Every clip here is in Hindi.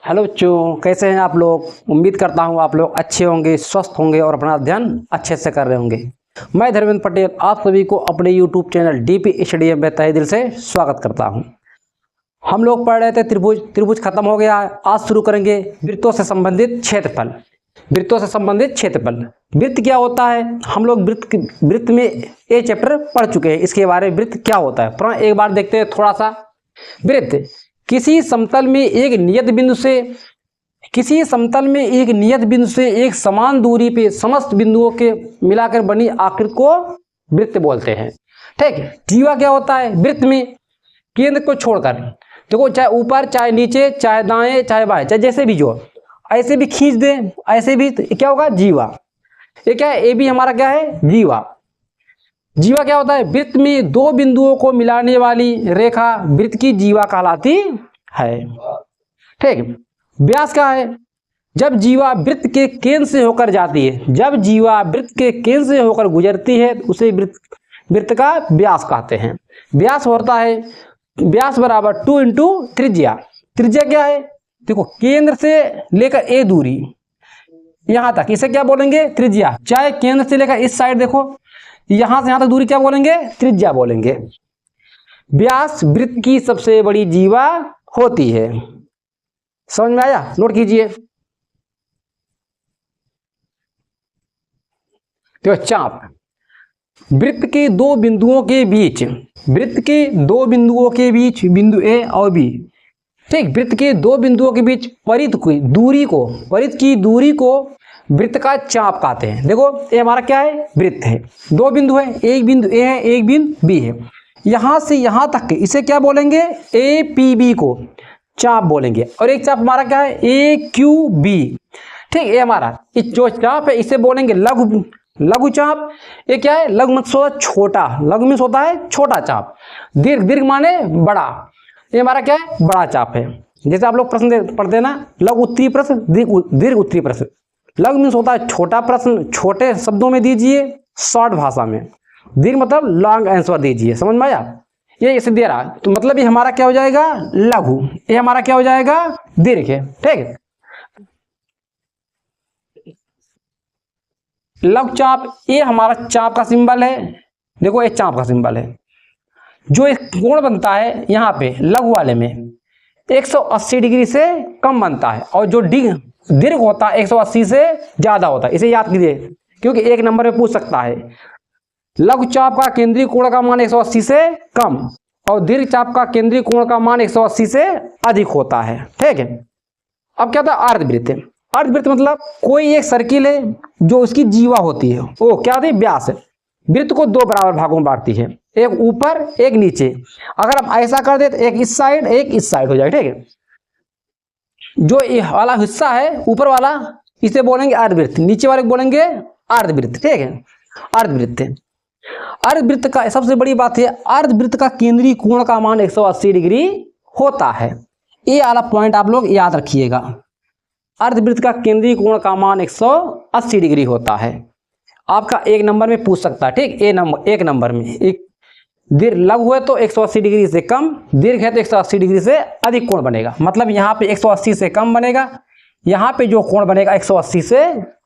हेलो बच्चों, कैसे हैं आप लोग। उम्मीद करता हूं आप लोग अच्छे होंगे, स्वस्थ होंगे और अपना अध्ययन अच्छे से कर रहे होंगे। मैं धर्मेंद्र पटेल आप सभी को अपने यूट्यूब चैनल डीपी स्टडी में तहे दिल से स्वागत करता हूं। हम लोग पढ़ रहे थे त्रिभुज खत्म हो गया है। आज शुरू करेंगे वृत्तों से संबंधित क्षेत्रफल। वृत्तों से संबंधित क्षेत्रफल, वृत्त क्या होता है। हम लोग वृत्त में ये चैप्टर पढ़ चुके हैं। इसके बारे में वृत्त क्या होता है एक बार देखते हैं थोड़ा सा। वृत्त किसी समतल में एक नियत बिंदु से एक समान दूरी पे समस्त बिंदुओं के मिलाकर बनी आकृति को वृत्त बोलते हैं। ठीक है। जीवा क्या होता है। वृत्त में केंद्र को छोड़कर देखो, चाहे ऊपर चाहे नीचे चाहे दाएं चाहे बाएं चाहे जैसे भी जो ऐसे भी खींच दे, ऐसे भी तो क्या होगा जीवा। ये क्या है, ए भी हमारा क्या है जीवा। जीवा क्या होता है, वृत्त में दो बिंदुओं को मिलाने वाली रेखा वृत्त की जीवा कहलाती है। ठीक। व्यास क्या है, जब जीवा वृत्त के केंद्र से होकर जाती है, जब जीवा वृत्त के केंद्र से होकर गुजरती है उसे वृत्त का व्यास कहते हैं। व्यास होता है व्यास बराबर 2 इंटू त्रिज्या। त्रिज्या क्या है, देखो केंद्र से लेकर ए दूरी यहां तक, इसे क्या बोलेंगे त्रिज्या। चाहे केंद्र से लेकर इस साइड देखो, यहां से यहां तक दूरी क्या बोलेंगे त्रिज्या बोलेंगे। व्यास वृत्त की सबसे बड़ी जीवा होती है। समझ में आया, नोट कीजिए। तो चाप वृत्त के दो बिंदुओं के बीच, वृत्त के दो बिंदुओं के बीच बिंदु ए और बी। ठीक। वृत्त के दो बिंदुओं के बीच परिध की दूरी को वृत्त का चाप कहते हैं। देखो ये हमारा क्या है वृत्त है, दो बिंदु है, एक बिंदु ए है एक बिंदु बी है। यहां से यहां तक इसे क्या बोलेंगे ए पी बी को चाप बोलेंगे। और एक चाप हमारा क्या है ए क्यू बी। ठीक। ये हमारा जो चाप है इसे बोलेंगे लघु चाप। ये क्या है, लघु मतलब होता छोटा, लघु मीन्स होता है छोटा चाप। दीर्घ माने बड़ा, ये हमारा क्या है बड़ा चाप है। जैसे आप लोग प्रश्न पढ़ते हैं ना, लघु उत्तरीय प्रश्न दीर्घ उत्तरीय प्रश्न। लघु मीन्स होता है छोटा प्रश्न, छोटे शब्दों में दीजिए शॉर्ट भाषा में। दीर्घ मतलब लॉन्ग आंसर दीजिए। समझ में आया, ये इसे दे रहा तो मतलब ये हमारा क्या हो जाएगा लघु, ये हमारा क्या हो जाएगा दीर्घ है। ठीक है। लघु चाप, ये हमारा चाप का सिंबल है। देखो ये चाप का सिंबल है। जो एक कोण बनता है यहाँ पे लघु वाले में 180 डिग्री से कम बनता है, और जो दीर्घ होता है 180 से ज्यादा होता है। इसे याद कीजिए क्योंकि एक नंबर में पूछ सकता है। लघु चाप का केंद्रीय कोण का मान 180 से कम और दीर्घ चाप का केंद्रीय कोण का मान 180 से अधिक होता है। ठीक है। अब क्या था अर्धवृत्त। अर्धवृत्त मतलब कोई एक सर्किल है जो उसकी जीवा होती है, वो क्या होती है व्यास है। वृत्त को दो बराबर भागों में बांटती है, एक ऊपर एक नीचे। अगर हम ऐसा कर दे तो एक इस साइड एक इस साइड हो जाए। ठीक है। जो ये वाला हिस्सा है ऊपर वाला इसे बोलेंगे अर्धवृत्त, नीचे वाले को बोलेंगे अर्धवृत्त। ठीक है। अर्धवृत्त का सबसे बड़ी बात है, अर्धवृत्त का केंद्रीय कोण का मान 180 डिग्री होता है। ये वाला पॉइंट आप लोग याद रखिएगा। अर्धवृत्त का केंद्रीय कोण का मान 180 डिग्री होता है। आपका एक नंबर में पूछ सकता है। ठीक। एक नंबर में एक दीर्घ लघु है तो 180 डिग्री से कम, दीर्घ है तो 180 डिग्री से अधिक कोण बनेगा। मतलब यहाँ पे 180 से कम बनेगा, यहाँ पे जो कोण बनेगा 180 से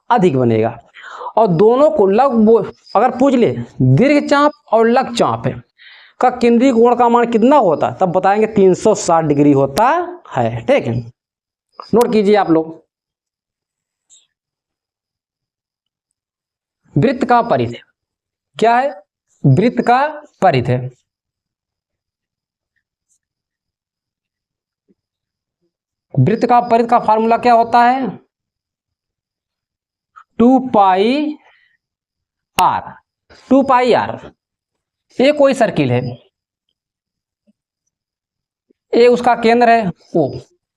अधिक बनेगा। और दोनों को अगर पूछ ले दीर्घ चाप और लघु चाप है का केंद्रीय कोण का मान कितना होता है, तब बताएंगे 360 डिग्री होता है। ठीक है। नोट कीजिए आप लोग। वृत्त का परिध क्या है, वृत्त का परिध है। वृत्त का परिध का फार्मूला क्या होता है 2 पाई आर। 2 pi are. ये कोई सर्किल है, ए उसका केंद्र है, ओ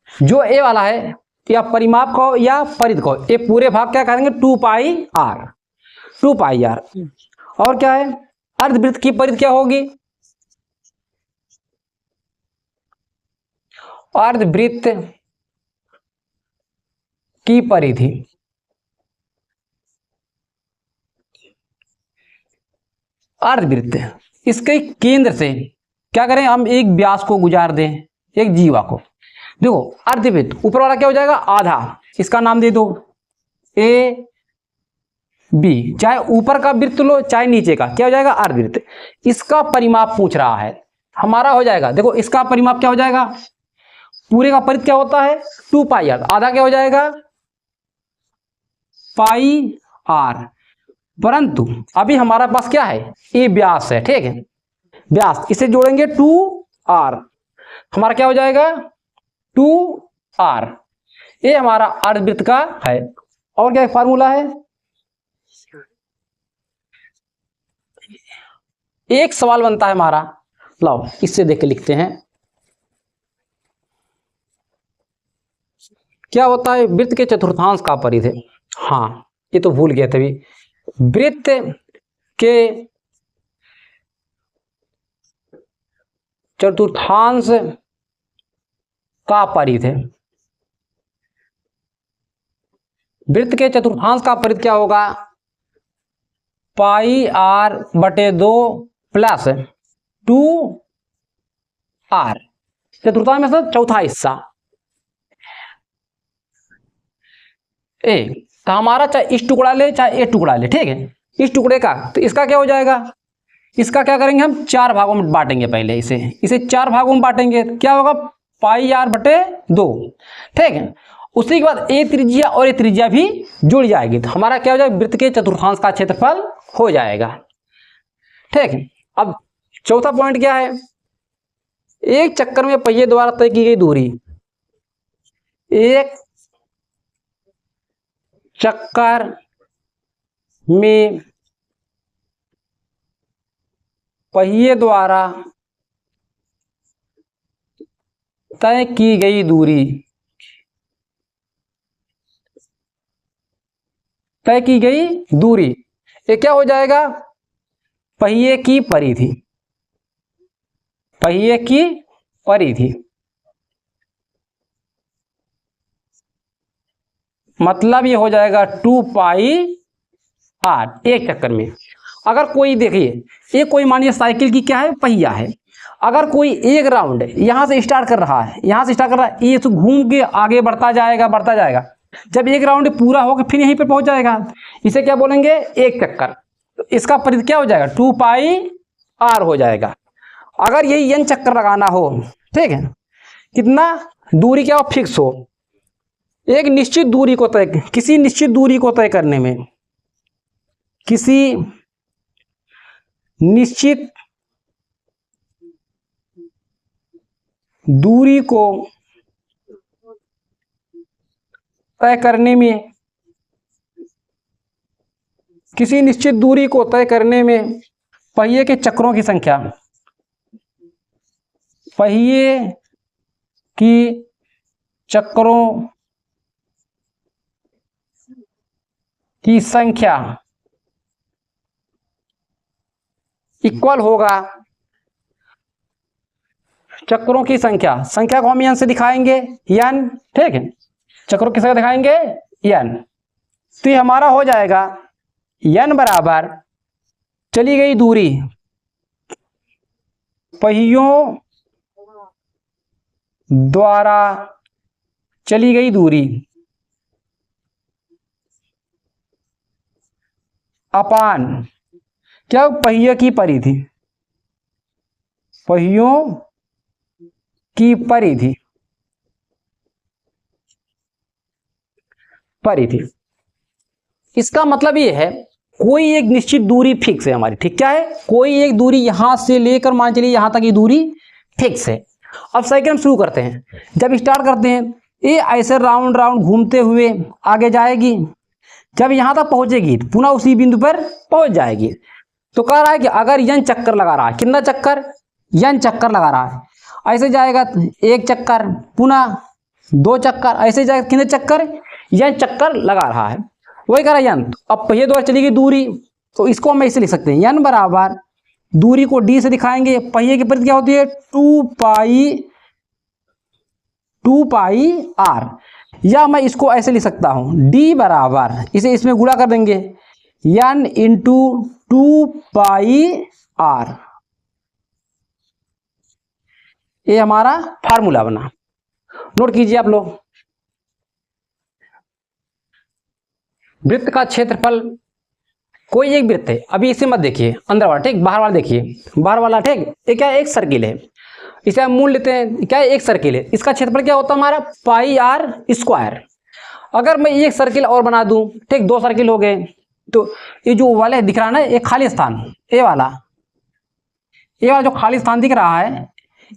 जो ए वाला है या परिमाप को या परिध को, ये पूरे भाग क्या करेंगे 2 पाई आर। 2 pi are. और क्या है अर्धवृत्त की परिधि क्या होगी, अर्धवृत्त की परिधि अर्धवृत्त इसके केंद्र से क्या करें हम एक व्यास को गुजार दें, एक जीवा को। देखो अर्धवृत्त ऊपर वाला क्या हो जाएगा आधा, इसका नाम दे दो ए बी, चाहे ऊपर का वृत्त लो चाहे नीचे का, क्या हो जाएगा अर्धवृत्त। इसका परिमाप पूछ रहा है, हमारा हो जाएगा, देखो इसका परिमाप क्या हो जाएगा, पूरे का परित क्या होता है 2 पाई आर, आधा क्या हो जाएगा पाई आर, परंतु अभी हमारा पास क्या है ए व्यास है, ठीक है व्यास, इसे जोड़ेंगे 2 आर, हमारा क्या हो जाएगा 2 आर, ये हमारा अर्धवृत्त का है। और क्या फार्मूला है, एक सवाल बनता है हमारा, लाओ इससे देख के लिखते हैं, क्या होता है वृत्त के चतुर्थांश का परिधि, हाँ ये तो भूल गया तभी, वृत्त के चतुर्थांश का परिधि, वृत्त के चतुर्थांश का परिधि क्या होगा पाई आर बटे 2 प्लस 2 आर, चतुर्थांश में से चौथा हिस्सा ए, तो हमारा चाहे इस टुकड़ा ले चाहे ए टुकड़ा ले, ठीक है इस टुकड़े का, तो इसका क्या हो जाएगा, इसका क्या करेंगे हम 4 भागों में बांटेंगे, पहले इसे 4 भागों में बांटेंगे, क्या होगा पाई आर बटे 2, ठीक है। उसी के बाद ए त्रिज्या और ए त्रिज्या भी जुड़ जाएगी, तो हमारा क्या हो जाएगा वृत्त के चतुर्थांश का क्षेत्रफल हो जाएगा, ठीक है। अब चौथा पॉइंट क्या है, एक चक्कर में पहिए द्वारा तय की गई दूरी, एक चक्कर में पहिए द्वारा तय की गई दूरी, तय की गई दूरी ये क्या हो जाएगा पहिए की परिधि, पहिए की परिधि, मतलब ये हो जाएगा 2 पाई आर एक चक्कर में। अगर कोई देखिए ये कोई मानिए साइकिल की क्या है पहिया है, अगर कोई एक राउंड यहां से स्टार्ट कर रहा है, यहां से स्टार्ट कर रहा है, ये तो घूम के आगे बढ़ता जाएगा, जब एक राउंड पूरा होगा फिर यहीं पे पहुंच जाएगा, इसे क्या बोलेंगे एक चक्कर, तो इसका परिधि क्या हो जाएगा 2 पाई आर हो जाएगा। अगर यही n चक्कर लगाना हो, ठीक है कितना दूरी क्या हो फिक्स हो, एक निश्चित दूरी को तय, किसी निश्चित दूरी को तय करने में, किसी निश्चित दूरी को तय करने में, किसी निश्चित दूरी को तय करने में पहिए के चक्रों की संख्या, पहिए की चक्रों की संख्या इक्वल होगा चक्रों की संख्या, संख्या को हम n से दिखाएंगे n, ठीक है चक्रों की संख्या दिखाएंगे n, तो ये हमारा हो जाएगा n बराबर चली गई दूरी, पहियों द्वारा चली गई दूरी अपान क्या पहिए की परिधि, पहियों की परिधि, इसका मतलब ये है कोई एक निश्चित दूरी फिक्स है हमारी, ठीक क्या है कोई एक दूरी यहां से लेकर मान चलिए यहां तक की दूरी फिक्स है। अब साइकिल हम शुरू करते हैं, जब स्टार्ट करते हैं ये ऐसे राउंड राउंड घूमते हुए आगे जाएगी, जब यहां तक पहुंचेगी पुनः उसी बिंदु पर पहुंच जाएगी। तो कह रहा है कि अगर n चक्कर लगा रहा है, कितना चक्कर n चक्कर लगा रहा है, ऐसे जाएगा एक चक्कर पुनः 2 चक्कर, ऐसे जाएगा कितने चक्कर n चक्कर लगा रहा है, वही कह रहा है n। अब पहिए द्वारा चली गई दूरी, तो इसको हम ऐसे लिख सकते हैं n बराबर दूरी को d से दिखाएंगे, पहिए की परिधि क्या होती है 2 पाई r, या मैं इसको ऐसे लिख सकता हूं d बराबर, इसे इसमें गुणा कर देंगे n इंटू 2 पाई r, ये हमारा फार्मूला बना। नोट कीजिए आप लोग। वृत्त का क्षेत्रफल, कोई एक वृत्त है, अभी इसे मत देखिए अंदर वाला, ठीक, बाहर वाला देखिए, बाहर वाला, ठीक। ये क्या है, एक सर्किल है, इसे हम मूल लेते हैं, क्या है, एक सर्किल है, इसका क्षेत्रफल क्या होता है हमारा, पाई आर स्क्वायर। अगर मैं एक सर्किल और बना दूं, ठीक, दो सर्किल हो गए, तो ये जो वाले दिख रहा है ना, ये खाली स्थान, ये वाला जो खाली स्थान दिख रहा है,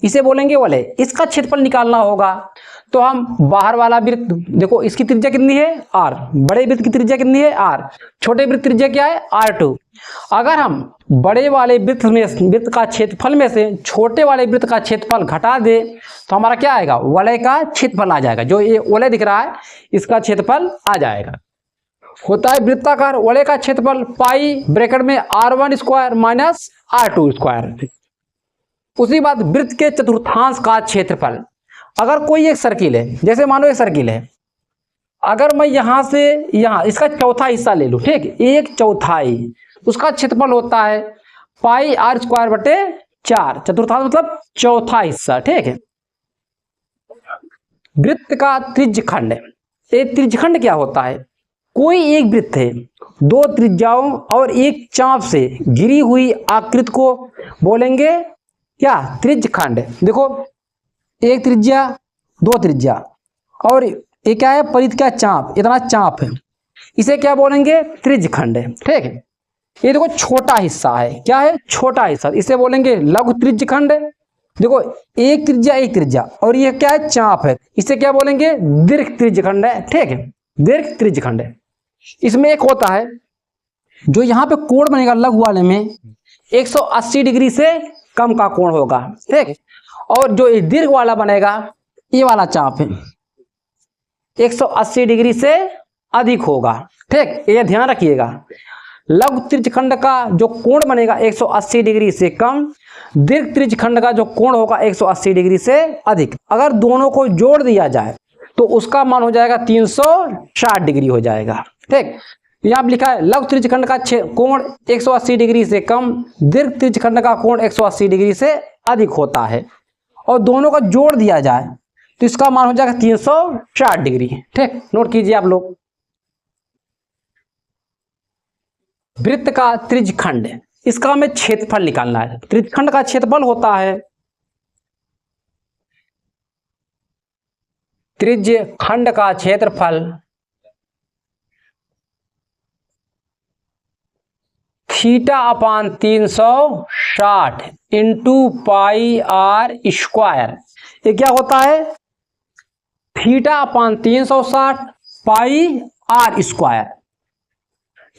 इसे बोलेंगे वाले, इसका क्षेत्रफल निकालना होगा। तो हम बाहर वाला वृत्त देखो, इसकी त्रिज्या कितनी है, आर, बड़े वृत्त की त्रिज्या कितनी है, आर, छोटे वृत्त की त्रिज्या क्या है, R2। अगर हम बड़े वाले वृत्त का क्षेत्रफल में से छोटे वाले वृत्त का क्षेत्रफल घटा दे, तो हमारा क्या आएगा, वलय का क्षेत्रफल आ जाएगा। जो ये वलय दिख रहा है, इसका क्षेत्रफल आ जाएगा। होता है वृत्ताकार वलय का क्षेत्रफल पाई ब्रैकेट में R1 square minus R2 square. उसी बात वृत्त के चतुर्थांश का क्षेत्रफल, अगर कोई एक सर्किल है, जैसे मानो एक सर्किल है, अगर मैं यहां से यहां इसका चौथा हिस्सा ले लूं, ठीक, एक चौथाई, उसका क्षेत्रफल होता है पाई आर स्क्वायर बटे 4, चतुर्थांश मतलब चौथा हिस्सा, ठीक है। वृत्त का त्रिज्यखंड, ये त्रिज्यखंड क्या होता है, कोई एक वृत्त है, दो त्रिज्याओं और एक चाप से घिरी हुई आकृति को बोलेंगे क्या, त्रिज्यखंड। देखो, एक त्रिज्या, दो त्रिज्या, और ये क्या है, परिध का चाप, इतना चाप है, इसे क्या बोलेंगे, त्रिज्यखंड है, ठीक है। ये देखो छोटा हिस्सा है, क्या है, छोटा हिस्सा, इसे बोलेंगे लघु त्रिज्यखंड। देखो एक त्रिज्या और ये क्या है, चाप है, इसे क्या बोलेंगे, दीर्घ त्रिज्यखंड है, ठीक है, दीर्घ त्रिज्यखंड है। इसमें एक होता है जो यहाँ पे कोण बनेगा लघु वाले में, 180 डिग्री से कम का कोण होगा, ठीक, और जो दीर्घ वाला बनेगा, ये वाला चाप है, 180 डिग्री से अधिक होगा, ठीक, ये ध्यान रखिएगा। लघु त्रिज्यखंड का जो कोण बनेगा 180 डिग्री से कम, दीर्घ त्रिज्यखंड का जो कोण होगा 180 डिग्री से अधिक। अगर दोनों को जोड़ दिया जाए तो उसका मान हो जाएगा 360 डिग्री हो जाएगा, ठीक। यहाँ पर लिखा है लघु त्रिज्यखंड का कोण 180 डिग्री से कम, दीर्घ त्रिज्यखंड का कोण 180 डिग्री से अधिक होता है, और दोनों का जोड़ दिया जाए तो इसका मान हो जाएगा 360 डिग्री, ठीक। नोट कीजिए आप लोग। वृत्त का त्रिज्यखंड, इसका हमें क्षेत्रफल निकालना है। त्रिज्यखंड का क्षेत्रफल होता है, त्रिज्यखंड का क्षेत्रफल theta upon 360 into pi are square. ये क्या होता है, theta upon 360 pi are square,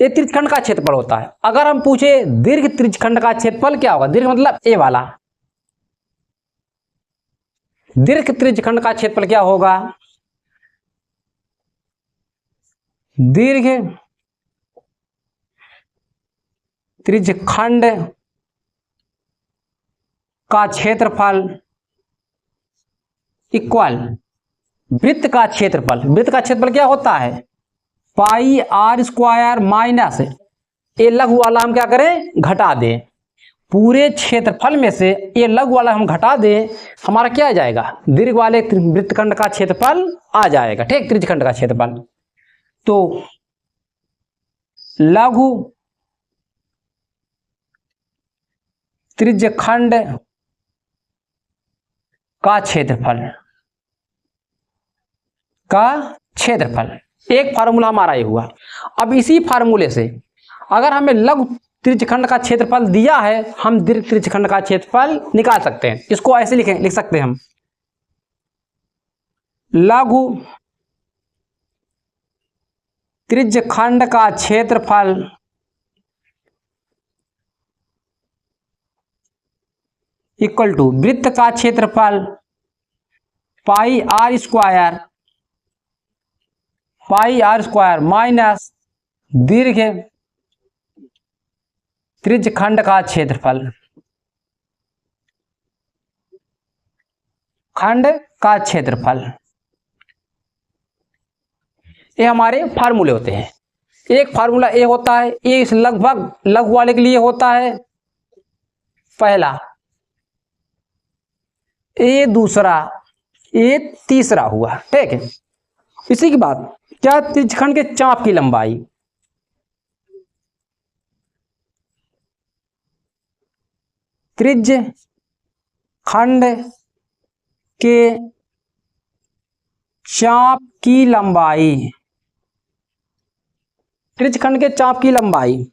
ये त्रिज्यखंड का क्षेत्रफल होता है। अगर हम पूछे दीर्घ त्रिज्यखंड का क्षेत्रफल क्या होगा, दीर्घ मतलब ए वाला, दीर्घ त्रिज्यखंड का क्षेत्रफल क्या होगा, दीर्घ त्रिज्यखंड का क्षेत्रफल इक्वल वृत्त का क्षेत्रफल। वृत्त का क्षेत्रफल क्या होता है, पाई आर स्क्वायर माइनस, ये लघु वाला हम क्या करें, घटा दें, पूरे क्षेत्रफल में से ये लघु वाला हम घटा दें, हमारा क्या आ जाएगा, दीर्घ वाले वृत्तखंड का क्षेत्रफल आ जाएगा, ठीक, त्रिज्यखंड का क्षेत्रफल। तो लघु त्रिज्यखंड का क्षेत्रफल एक फार्मूला हमारा ये हुआ। अब इसी फार्मूले से अगर हमें लघु त्रिज्यखंड का क्षेत्रफल दिया है, हम दीर्घ त्रिज्यखंड का क्षेत्रफल निकाल सकते हैं। इसको ऐसे लिख सकते हैं हम, लघु त्रिज्यखंड का क्षेत्रफल इक्वल टू वृत्त का क्षेत्रफल पाई आर स्क्वायर माइनस दीर्घ त्रिज्यखंड का क्षेत्रफल, खंड का क्षेत्रफल। ये हमारे फार्मूले होते हैं। एक फार्मूला ए होता है, ये इस लगभग लघु वाले के लिए होता है पहला, ये दूसरा, ये तीसरा हुआ, ठीक है। इसी के बाद क्या, त्रिज्यखंड के चाप की लंबाई, त्रिज्यखंड के चाप की लंबाई, त्रिज्यखंड के चाप की लंबाई,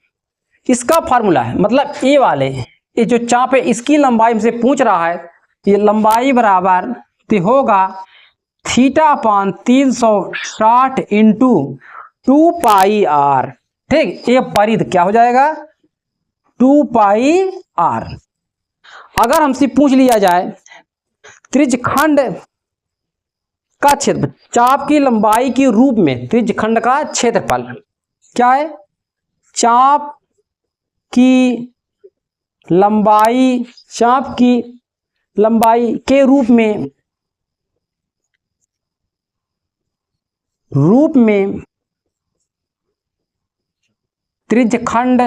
इसका फार्मूला है, मतलब ये वाले, ये जो चाप है इसकी लंबाई हमसे पूछ रहा है। ये लंबाई बराबर तो होगा θ/360 इंटू 2πr, ठीक। ये परिध क्या हो जाएगा, 2πr। अगर हमसे पूछ लिया जाए त्रिज्यखंड का क्षेत्रफल, चाप की लंबाई के रूप में त्रिज्यखंड का क्षेत्रफल क्या है, चाप की लंबाई, चाप की लंबाई के रूप में त्रिज्यखंड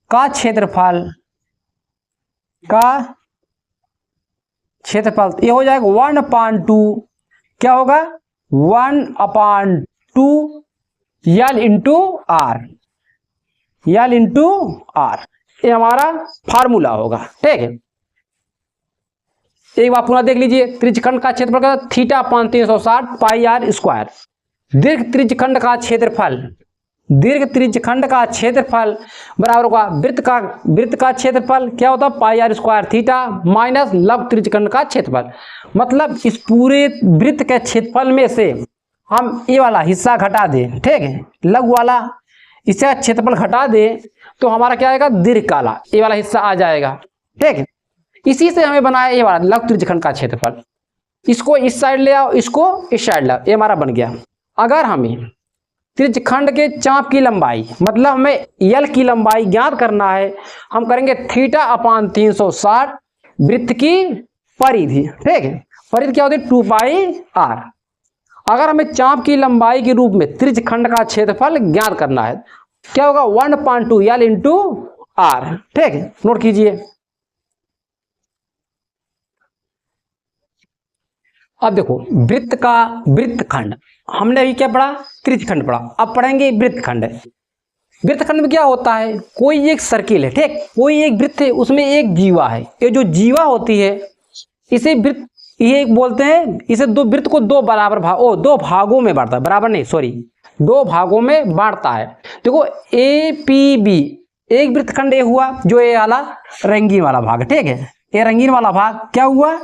का क्षेत्रफल ये हो जाएगा 1/2, क्या होगा 1/2 l into r, l into r, ये हमारा फार्मूला होगा, ठीक है। एक बार पुनः देख लीजिए, त्रिज्यखंड का क्षेत्रफल का θ/360 πr²। दीर्घ त्रिज्यखंड का क्षेत्रफल, दीर्घ त्रिज्यखंड का क्षेत्रफल बराबर होगा वृत्त का क्षेत्रफल क्या होता है πr² थीटा माइनस लघु त्रिज्यखंड का क्षेत्रफल। मतलब इस पूरे वृत्त के क्षेत्रफल में से हम ये वाला हिस्सा घटा दें, ठीक है, लघु वाला इसका क्षेत्रफल घटा दें तो हमारा क्या आएगा, दीर्घ काला ये वाला हिस्सा आ जाएगा, ठीक है। इसी से हमें बनाया ये वाला लघु त्रिज्यखंड का क्षेत्रफल। इसको इस साइड ले आओ, इसको इस साइड लाओ, ये हमारा बन गया। अगर हमें त्रिज्यखंड के चाप की लंबाई, मतलब हमें यल की लंबाई ज्ञात करना है, हम करेंगे θ/360 वृत्त की परिधि, ठीक है। परिधि क्या होती है 2πr। अगर हमें चाप की लंबाई के रूप में त्रिज्यखंड का क्षेत्रफल ज्ञात करना है, क्या होगा 1/2 यल इंटू आर, ठीक है। नोट कीजिए। अब देखो वृत्तखंड हमने अभी क्या पढ़ा, त्रिज्यखंड पढ़ा, अब पढ़ेंगे वृत्तखंड। वृत्तखंड में क्या होता है, कोई एक सर्किल है, ठीक, कोई एक वृत्त है, उसमें एक जीवा है। ये जो जीवा होती है इसे वृत्त ये बोलते हैं। इसे दो वृत्त को दो बराबर दो भागों में बांटता है, बराबर नहीं सॉरी, दो भागों में बांटता है। देखो APB एक वृत्तखंड ये हुआ, जो ये वाला रंगीन वाला भाग, ठीक है। ये रंगीन वाला भाग क्या हुआ,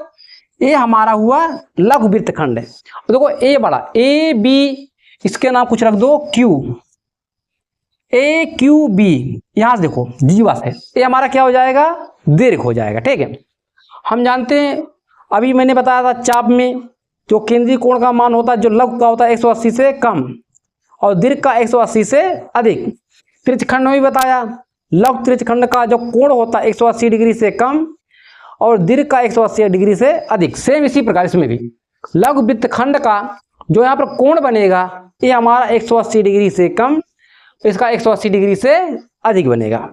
ये हमारा हुआ लघु वृत्तखंड है। देखो ए बड़ा AB, इसके नाम कुछ रख दो Q, AQB, यहां से देखो जीवा से ये हमारा क्या हो जाएगा, दीर्घ हो जाएगा, ठीक है। हम जानते हैं, अभी मैंने बताया था चाप में जो केंद्रीय कोण का मान होता है, जो लघु का होता है 180 से कम और दीर्घ का 180 से अधिक। त्रिज्यखंड में भी बताया, लघु त्रिज्यखंड का जो कोण होता है 180 डिग्री से कम और दीर्घ का 180 डिग्री से अधिक। सेम इसी प्रकार इसमें भी लघु वृत्तखंड का जो यहाँ पर कोण बनेगा ये हमारा 180 डिग्री से कम, इसका 180 डिग्री से अधिक बनेगा।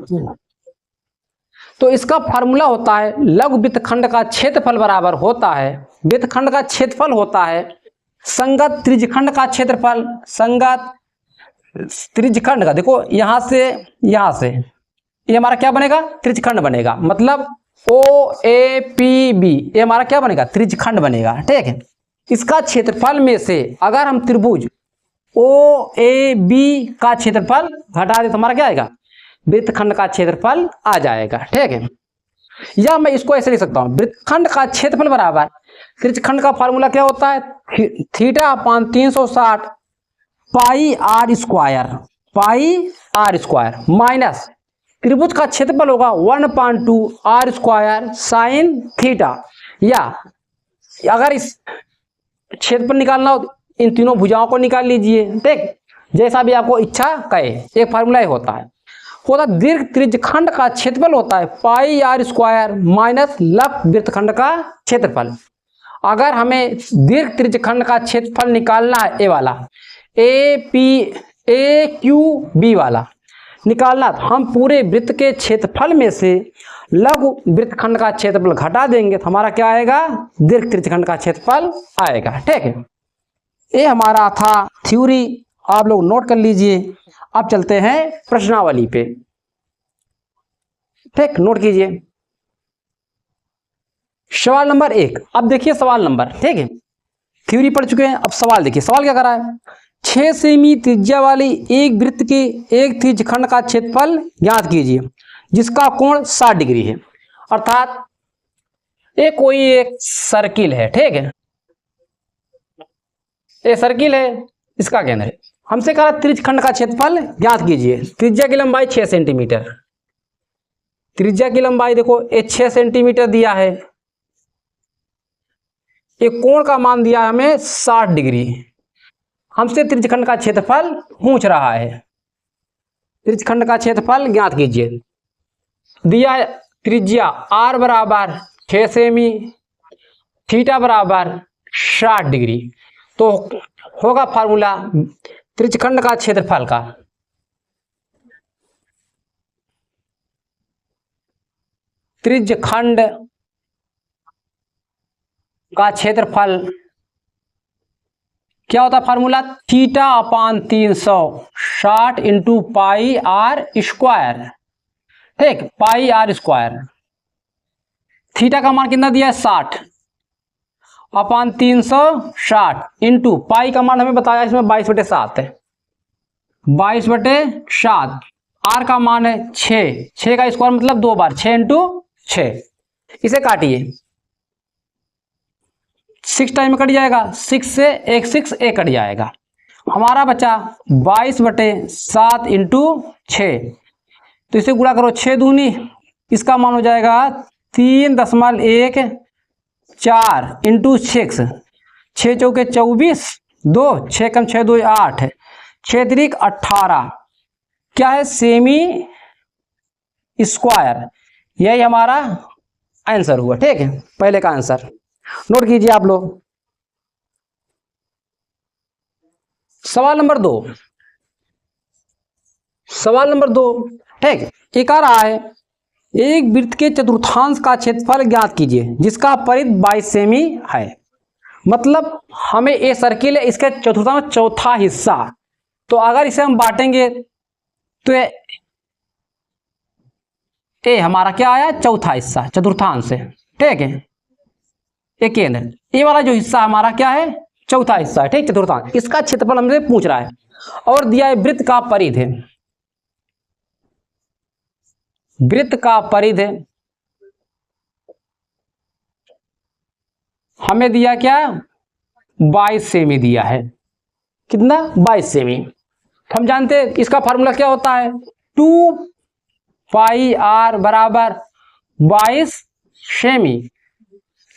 तो इसका फार्मूला होता है, लघु वृत्तखंड का क्षेत्रफल बराबर होता है, वृत्तखंड का क्षेत्रफल होता है संगत त्रिज्यखंड का क्षेत्रफल, संगत त्रिज्यखंड का। देखो यहाँ से ये हमारा क्या बनेगा, त्रिज्यखंड बनेगा। मतलब OAPB ये हमारा क्या बनेगा, त्रिज्यखंड बनेगा, ठीक है। इसका क्षेत्रफल में से अगर हम त्रिभुज OAB का क्षेत्रफल घटा दे तो हमारा क्या आएगा, वृत्तखंड का क्षेत्रफल आ जाएगा, ठीक है। या मैं इसको ऐसे लिख सकता हूं, वृत्तखंड का क्षेत्रफल बराबर त्रिज्यखंड का फार्मूला क्या होता है, θ/360 πr² माइनस त्रिभुज का क्षेत्रफल होगा 1/2 r² साइन थीटा। या अगर इस क्षेत्रफल निकालना हो इन तीनों भुजाओं को निकाल लीजिए, ठीक, जैसा भी आपको इच्छा कहे। एक फार्मूला होता है दीर्घ त्रिज्यखंड का क्षेत्रफल होता है πr² माइनस लघु वृत्तखंड का क्षेत्रफल। अगर हमें दीर्घ त्रिज्यखंड का क्षेत्रफल निकालना है, ये वाला AQB वाला निकालना, तो हम पूरे वृत्त के क्षेत्रफल में से लघु वृत्तखंड का क्षेत्रफल घटा देंगे तो हमारा क्या आएगा, दीर्घ त्रिज्यखंड का क्षेत्रफल आएगा। ठीक है, ये हमारा था थ्योरी, आप लोग नोट कर लीजिए। अब चलते हैं प्रश्नावली पे। ठीक, नोट कीजिए सवाल नंबर 1। अब देखिए सवाल नंबर, ठीक है, थ्योरी पढ़ चुके हैं, अब सवाल देखिए। सवाल क्या कर रहा है, 6 सेमी त्रिज्या वाली एक वृत्त के एक त्रिज्यखंड का क्षेत्रफल ज्ञात कीजिए जिसका कोण 60 डिग्री है। अर्थात ये कोई एक सर्किल है, ठीक है, ये सर्किल है, इसका केंद्र है। हमसे कहा त्रिज्यखंड का क्षेत्रफल ज्ञात कीजिए। त्रिज्या की लंबाई 6 सेंटीमीटर, त्रिज्या की लंबाई देखो ये 6 सेंटीमीटर दिया है, ये कोण का मान दिया है हमें 60 डिग्री। हमसे त्रिज्यखंड का क्षेत्रफल पूछ रहा है, त्रिज्यखंड का क्षेत्रफल ज्ञात कीजिए। दिया है त्रिज्या r बराबर 6 सेमी, थीटा बराबर 60 डिग्री, तो होगा फार्मूला त्रिज्यखंड का क्षेत्रफल का। त्रिज्यखंड का क्षेत्रफल क्या होता है formula, theta upon 360 into pi are square. ठीक, पाई आर स्क्वायर। थीटा का मान कितना दिया है 60 अपान 360 इंटू पाई का मान हमें बताया इसमें 22/7 है, 22/7। आर का मान है 6 का स्क्वायर मतलब 2 बार 6 इंटू 6। इसे काटिए, 6 टाइम में कट जाएगा, 6 से 6 कट जाएगा। हमारा बचा 22/7 इंटू 6, तो इसे गुणा करो 6 दूनी, इसका मान हो जाएगा 3.14 इंटू 6, 6 चौके 24, 2 6 कम 6 2 8, 6 त्रिक 18, क्या है सेमी स्क्वायर। यही हमारा आंसर हुआ। ठीक है, पहले का आंसर नोट कीजिए आप लोग। सवाल नंबर 2, सवाल नंबर 2, ठीक, ये कह रहा है एक वृत्त के चतुर्थांश का क्षेत्रफल ज्ञात कीजिए जिसका परिध 22 सेमी है। मतलब हमें ये सर्किल है, इसका चतुर्थांश चौथा हिस्सा, तो अगर इसे हम बांटेंगे तो ये हमारा क्या आया, चौथा हिस्सा, चतुर्थांश है। ठीक है, ये केंद्र, ये वाला जो हिस्सा हमारा क्या है, चौथा हिस्सा है। ठीक, चतुर्थांश, इसका क्षेत्रफल हमसे पूछ रहा है और दिया है वृत्त का परिध है, वृत्त का परिध हमें दिया क्या, 22 सेमी दिया है। कितना, 22 सेमी। हम जानते हैं इसका फार्मूला क्या होता है, 2 पाई आर बराबर 22 सेमी।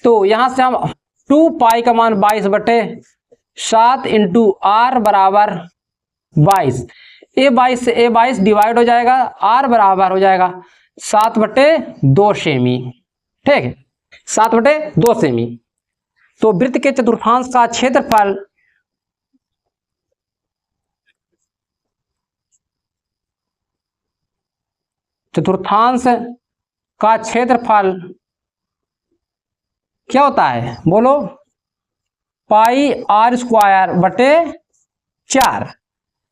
तो यहां से हम 2 पाई का मान 22/7 इंटू आर बराबर 22, ए 22 से ए 22 डिवाइड हो जाएगा, आर बराबर हो जाएगा 7/2 सेमी। ठीक है, 7/2 सेमी। तो वृत्त के चतुर्थांश का क्षेत्रफल क्या होता है बोलो, पाई आर स्क्वायर बटे 4।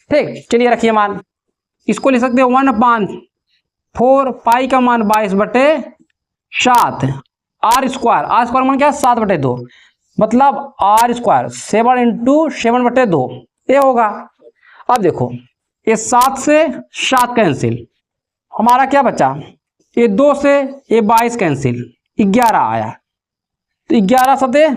ठीक, चलिए रखिए मान, इसको लिख सकते हो 1/4, पाई का मान 22/7, आर स्क्वायर मान क्या, 7/2, मतलब आर स्क्वायर 7 इंटू 7/2 ये होगा। अब देखो ये 7 से 7 कैंसिल, हमारा क्या बचा, ये 2 से ये 22 कैंसिल, 11 आया। तो 11 सते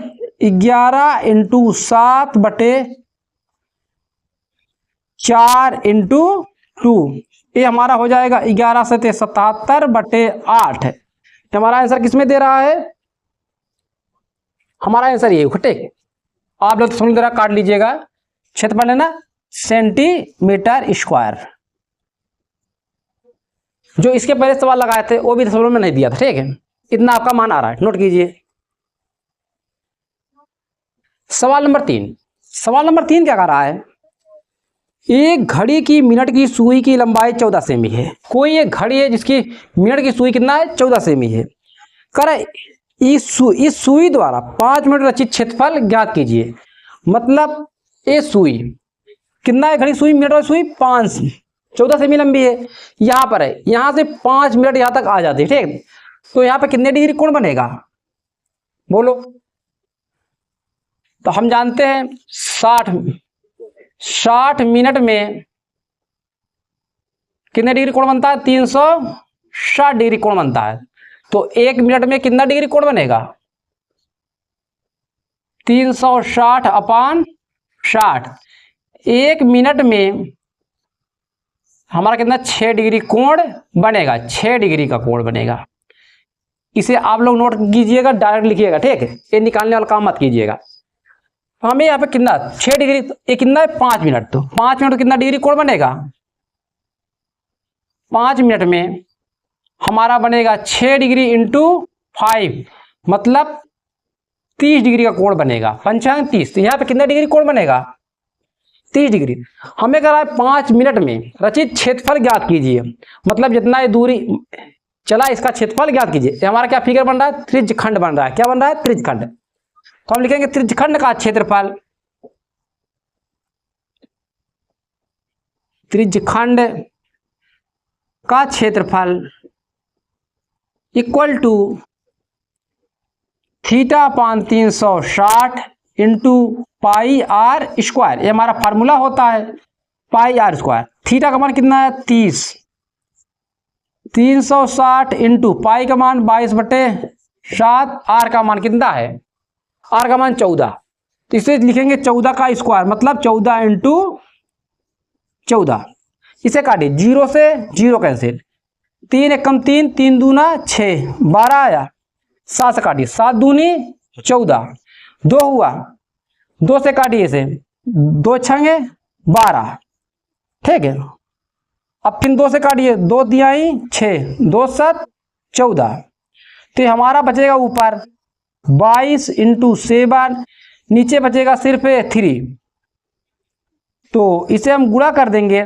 11 इंटू 7/4 इंटू 2, ये हमारा हो जाएगा 11 सते 77/8। हमारा आंसर किसमें दे रहा है, हमारा आंसर ये। ठीक, आप लोग समझ जरा काट लीजिएगा, क्षेत्रफल है ना सेंटीमीटर स्क्वायर। जो इसके पहले सवाल लगाए थे वो भी दशमलव में नहीं दिया था। ठीक है, इतना आपका मान आ रहा है, नोट कीजिए। सवाल नंबर 3, सवाल नंबर 3 क्या कर रहा है, एक घड़ी की मिनट की सुई की लंबाई 14 सेमी है। कोई एक घड़ी है जिसकी मिनट की सुई कितना है, 14 सेमी है। कर इस सुई द्वारा 5 मिनट रचित क्षेत्रफल ज्ञात कीजिए। मतलब ये सुई कितना है, घड़ी सुई मिनट और सुई 14 सेमी लंबी है। यहां पर है, यहां से 5 मिनट यहां तक आ जाती है, ठीक। तो यहां पे कितने डिग्री कोण बनेगा बोलो। तो हम जानते हैं 60 मिनट में कितने डिग्री कोण बनता है, 360 डिग्री कोण बनता है। तो 1 मिनट में कितना डिग्री कोण बनेगा, 360 अपान 60। 1 मिनट में हमारा कितना 6 डिग्री कोण बनेगा, 6 डिग्री का कोण बनेगा। इसे आप लोग नोट कीजिएगा, डायरेक्ट लिखिएगा, ठीक है। ये निकालने वाला काम मत कीजिएगा। हमें यहाँ पे कितना 6 डिग्री, ये कितना है 5 मिनट। तो 5 मिनट कितना डिग्री कोण बनेगा, 5 मिनट में हमारा बनेगा 6 डिग्री इंटू 5, मतलब 30 डिग्री का कोण बनेगा। पंचांग 30। तो यहाँ पे कितना डिग्री कोण बनेगा, 30 डिग्री। हमें कह रहा है 5 मिनट में रचित क्षेत्रफल ज्ञात कीजिए। मतलब जितना ये दूरी चला इसका क्षेत्रफल ज्ञात कीजिए। ये हमारा क्या फिगर बन रहा है, त्रिज्यखंड बन रहा है। क्या बन रहा है, त्रिज्यखंड। तो हम लिखेंगे त्रिज्यखंड का क्षेत्रफल, त्रिज्यखंड का क्षेत्रफल equal to theta upon 360 into pi are square. ये हमारा फार्मूला होता है, पाई आर स्क्वायर। थीटा का मान कितना है 30, 360 इंटू पाई का मान 22/7, आर का मान कितना है, आर का मान 14। तो इसे लिखेंगे 14 का स्क्वायर, मतलब 14 इंटू 14। इसे काटिए, 0 से 0 कैंसिल, 3 एकम 3, 3 दूना 6, 12 आया। 7 से काटिए, 7 दूनी 14, 2 हुआ, 2 से काटिए इसे, 2 छंगे 12, ठीक है। अब फिर 2 से काटिए, 2 दिहाई 6, 2 7 14। तो हमारा बचेगा ऊपर 22 इंटू 7, नीचे बचेगा सिर्फ 3। तो इसे हम गुणा कर देंगे,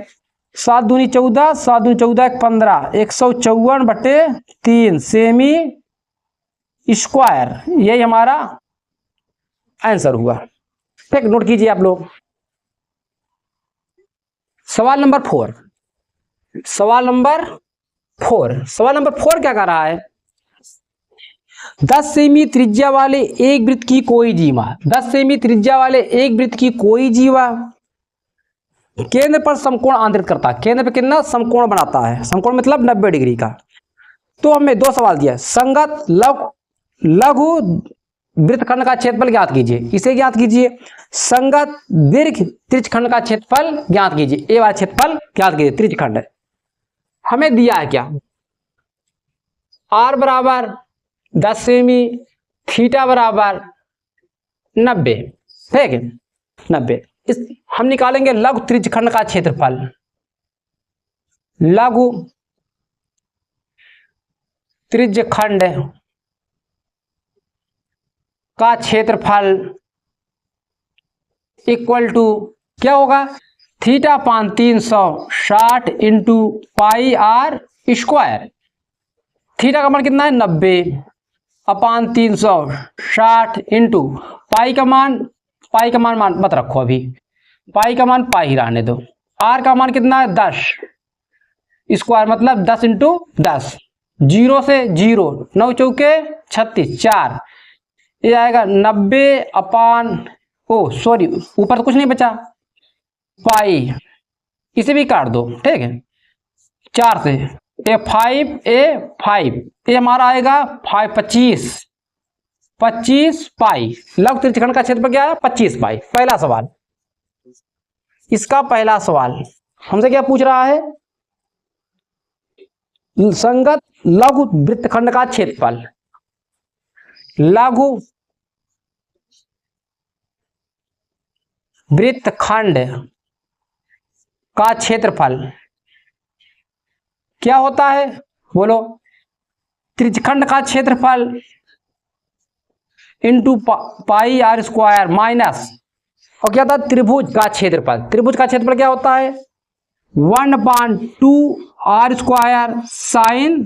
7 दूनी 14, 7 दूनी 14 15, 154/3 सेमी स्क्वायर। यही हमारा आंसर हुआ, ठीक। नोट कीजिए आप लोग। सवाल नंबर 4, सवाल नंबर 4 क्या कर रहा है, 10 सेमी त्रिज्या वाले एक वृत्त की कोई जीवा, 10 सेमी त्रिज्या वाले एक वृत्त की कोई जीवा केंद्र पर समकोण आंतरित करता है। केंद्र पर कितना समकोण बनाता है, समकोण मतलब 90 डिग्री का। तो हमें 2 सवाल दिया है, संगत लघु वृत्तखंड का क्षेत्रफल ज्ञात कीजिए। इसे ज्ञात कीजिए। संगत दीर्घ त्रिज्यखंड का क्षेत्रफल ज्ञात कीजिए। ये वाला क्षेत्रफल ज्ञात कीजिए, त्रिज्यखंड। हमें दिया है क्या, आर बराबर 10 सेमी, थीटा बराबर 90, ठीक है 90। इस हम निकालेंगे लघु त्रिज्यखंड का क्षेत्रफल। लघु त्रिज्यखंड का क्षेत्रफल इक्वल टू क्या होगा, theta upon 360 into pi are square. Theta का मान कितना है 90 अपान 360 इंटू पाई का मान मत रखो अभी, पाई का मान पाई ही रहने दो। आर का मान कितना है 10 स्क्वायर, मतलब 10 इंटू 10, 0 से 0, 9 चौके 36, 4। ये आएगा 90 अपान, ओ सॉरी ऊपर तो कुछ नहीं बचा, पाई, इसे भी काट दो, ठीक है 4 से। A5 ये हमारा आएगा 25 पाई। लघु त्रिज्यखंड का क्षेत्रफल क्या है 25 पाई। पहला सवाल, इसका पहला सवाल हमसे क्या पूछ रहा है, संगत लघु वृत्तखंड का क्षेत्रफल, लघु वृत्तखंड का क्षेत्रफल क्या होता है बोलो, त्रिज्यखंड का क्षेत्रफल into pi are square minus और क्या था, त्रिभुज का क्षेत्रफल। त्रिभुज का क्षेत्रफल क्या होता है, 1/2 r² sine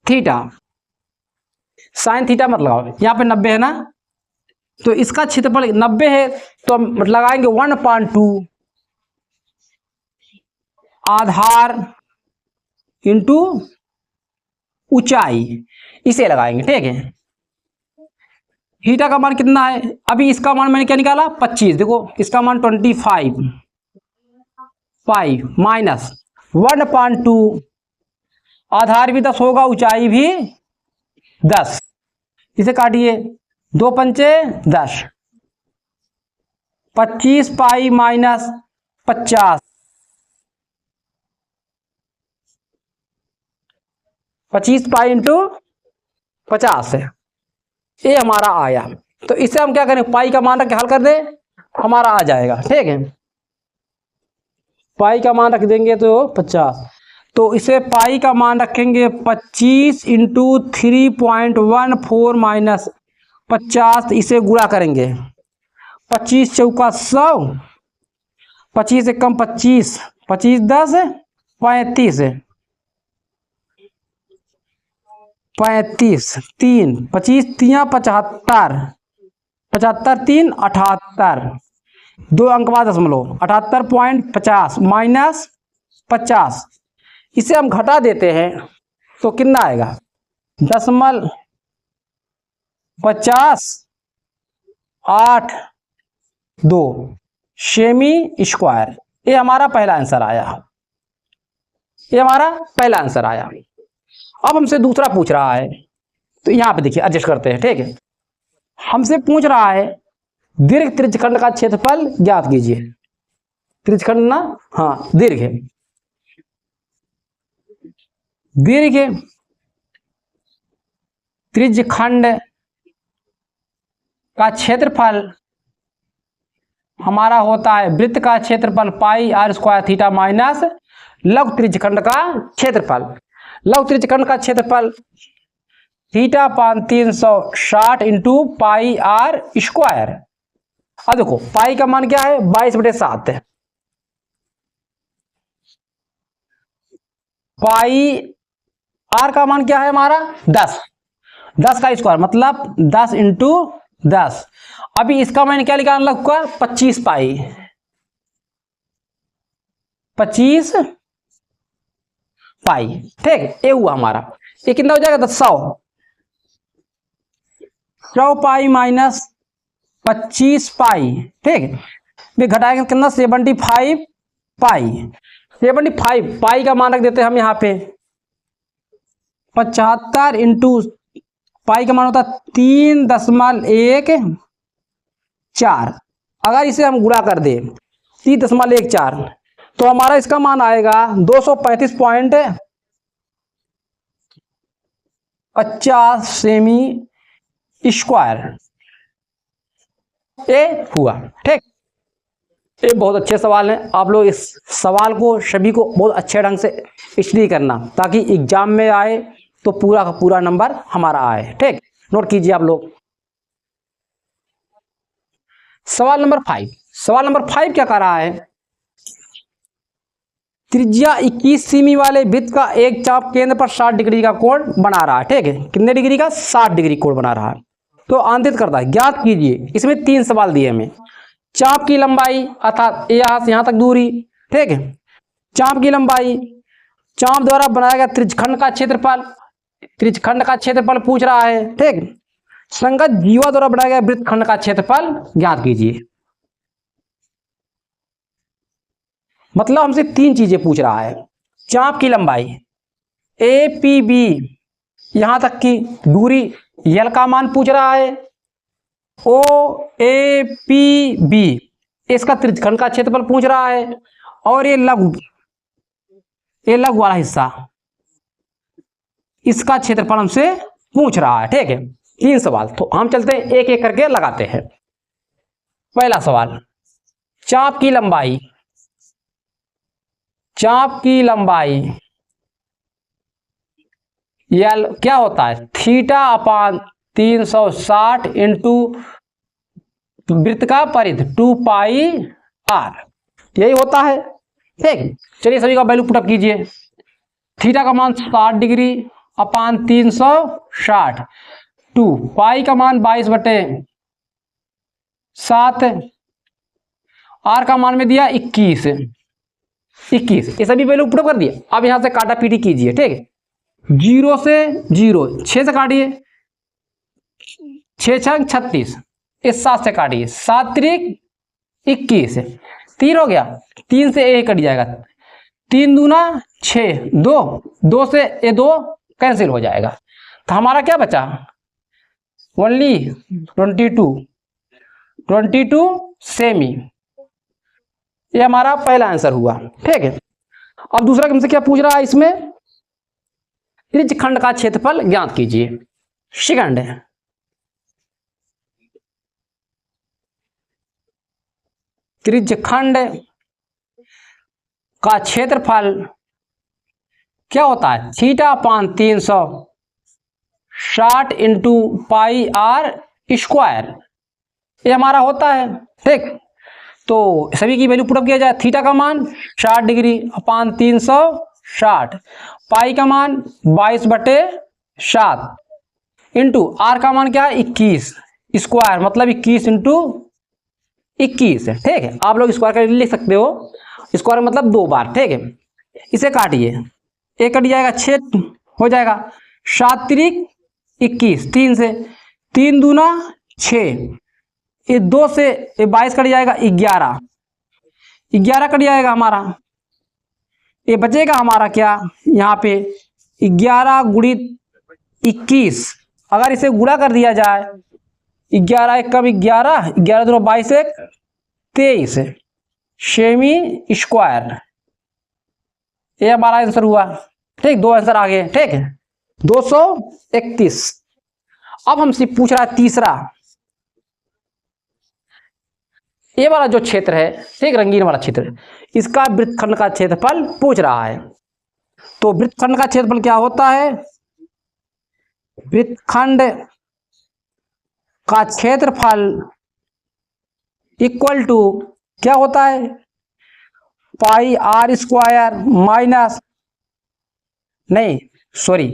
theta. Sine theta मत लगाओ, यहाँ पे 90 है ना, तो इसका क्षेत्रफल 90 है, तो हम लगाएंगे 1/2 आधार इंटू ऊंचाई, इसे लगाएंगे। ठीक है, थीटा का मान कितना है, अभी इसका मान मैंने क्या निकाला 25, देखो इसका मान 25 माइनस 1/2 आधार भी 10 होगा, ऊंचाई भी 10, इसे काटिए, 2 पंचे 10, 25 पाई माइनस 50, 25 पाई इंटू 50 है, ये हमारा आया। तो इसे हम क्या करें, पाई का मान रख के हल कर दें, हमारा आ जाएगा। ठीक है, पाई का मान रख देंगे तो 50, तो इसे पाई का मान रखेंगे 25 इंटू 3.14 माइनस 50, इसे गुणा करेंगे, 25 चौका 100, 25 एकम 25, 25 10 35, 35 3 25 3 75, 75 3 78, 2 अंक बाद दशमलव, 78.50 माइनस 50, इसे हम घटा देते हैं तो कितना आएगा, 0.5082 सेमी स्क्वायर। ये हमारा पहला आंसर आया, ये हमारा पहला आंसर आया। अब हमसे दूसरा पूछ रहा है, तो यहां पे देखिए एडजस्ट करते हैं। ठीक है, हमसे पूछ रहा है दीर्घ त्रिज्यखंड का क्षेत्रफल ज्ञात कीजिए। त्रिज्यखंड ना, हाँ दीर्घ है, दीर्घ त्रिज्यखंड का क्षेत्रफल हमारा होता है वृत्त का क्षेत्रफल पाई r² थीटा माइनस लघु त्रिज्यखंड का क्षेत्रफल। लघु त्रिज्यखंड का क्षेत्रफल थीटा पान 360 इंटू पाई r²। अब देखो पाई का मान क्या है, 22/7 है, पाई आर का मान क्या है हमारा 10, 10 का स्क्वायर मतलब 10 इंटू 10। अभी इसका मैंने क्या निकालना लगा, 25 पाई, 25 पाई। ठीक, ये हुआ हमारा, ये कितना हो जाएगा 100 पाई माइनस 25 पाई। ठीक, ये घटाएंगे कितना 75 पाई। 75 पाई का मान रख देते हैं हम यहाँ पे 75 इंटू पाई का मान होता 3.14। अगर इसे हम गुणा कर दें 3.14 तो हमारा इसका मान आएगा 235.50 सेमी स्क्वायर। ये हुआ। ठीक, ये बहुत अच्छे सवाल हैं, आप लोग इस सवाल को सभी को बहुत अच्छे ढंग से स्टडी करना ताकि एग्जाम में आए तो पूरा का पूरा नंबर हमारा आए। ठीक, नोट कीजिए आप लोग। सवाल नंबर 5, सवाल नंबर 5 क्या कर रहा है, त्रिज्या 21 सेमी वाले वृत्त का एक चाप केंद्र पर 60 डिग्री का कोण बना रहा है। ठीक है, कितने डिग्री का, 60 डिग्री कोण बना रहा है, तो आंतरित करता है, ज्ञात कीजिए। इसमें 3 सवाल दिए हमें, चाप की लंबाई अर्थात यहां से यहां तक दूरी। ठीक है, चाप की लंबाई, चाप द्वारा बनाया गया त्रिज्यखंड का क्षेत्रफल, त्रिज्यखंड का क्षेत्रफल पूछ रहा है। ठीक, संगत जीवा द्वारा बनाया गया वृत्तखंड का क्षेत्रफल ज्ञात कीजिए। मतलब हमसे 3 चीजें पूछ रहा है, चाप की लंबाई ए पी बी यहां तक की दूरी, यल का मान पूछ रहा है, ओ ए पी बी इसका त्रिज्यखंड का क्षेत्रफल पूछ रहा है, और ये लघु वाला हिस्सा इसका क्षेत्रफल हमसे पूछ रहा है। ठीक है, 3 सवाल, तो हम चलते हैं एक एक करके लगाते हैं। पहला सवाल, चाप की लंबाई, चाप की लंबाई यल क्या होता है, थीटा अपान 360 इंटू वृत्त का परिध 2 पाई आर, यही होता है। ठीक, चलिए सभी का वैल्यू पुटअप कीजिए। थीटा का मान 60 डिग्री अपान 360, 2 पाई का मान 22/7, आर का मान में दिया 21, ये सभी वैल्यू पुटअप कर दिया। अब यहां से काटा पीटी कीजिए। ठीक है, 0 से 0, 6 से काटिए, 6 छंग 36, इस 7 से काटिए, 7 त्रिक 21, 3 हो गया, 3 से 1 कट जाएगा, 3 दूना 6, 2 से ये 2 कैंसिल हो जाएगा, तो हमारा क्या बचा, ओनली 22 सेमी। ये हमारा पहला आंसर हुआ। ठीक है, अब दूसरा हमसे क्या पूछ रहा है, इसमें त्रिज्यखंड का क्षेत्रफल ज्ञात कीजिए। सेकंड है, त्रिज्यखंड का क्षेत्रफल क्या होता है, theta upon 360 into pi are square, ये हमारा होता है। ठीक, तो सभी की वैल्यू पुटअप किया जाए। थीटा का मान 60 डिग्री अपान 360, पाई का मान 22/7 इंटू आर का मान क्या है 21, स्क्वायर मतलब 21 इंटू 21 है। ठीक है, आप लोग स्क्वायर कर लिख सकते हो, स्क्वायर मतलब 2 बार। ठीक है, इसे काटिए, 1 कट जाएगा, 6 हो जाएगा, 7 त्रिक 21, 3 से, 3 दूना 6, ये 2 से ये 22 कट जाएगा, 11 कट जाएगा हमारा, ये बचेगा हमारा क्या, यहाँ पे 11 गुणित 21, अगर इसे गुणा कर दिया जाए, 11 एक कम 11, 11 दूना 22, 1 23 सेमी स्क्वायर, ये हमारा आंसर हुआ। ठीक, 2 आंसर आ गए। ठीक है, 231। अब हमसे पूछ रहा है तीसरा, ये वाला जो क्षेत्र है, ठीक, रंगीन वाला क्षेत्र, इसका वृत्तखंड का क्षेत्रफल पूछ रहा है। तो वृत्तखंड का क्षेत्रफल क्या होता है, वृत्तखंड का क्षेत्रफल इक्वल टू क्या होता है, पाई आर स्क्वायर माइनस, नहीं सॉरी,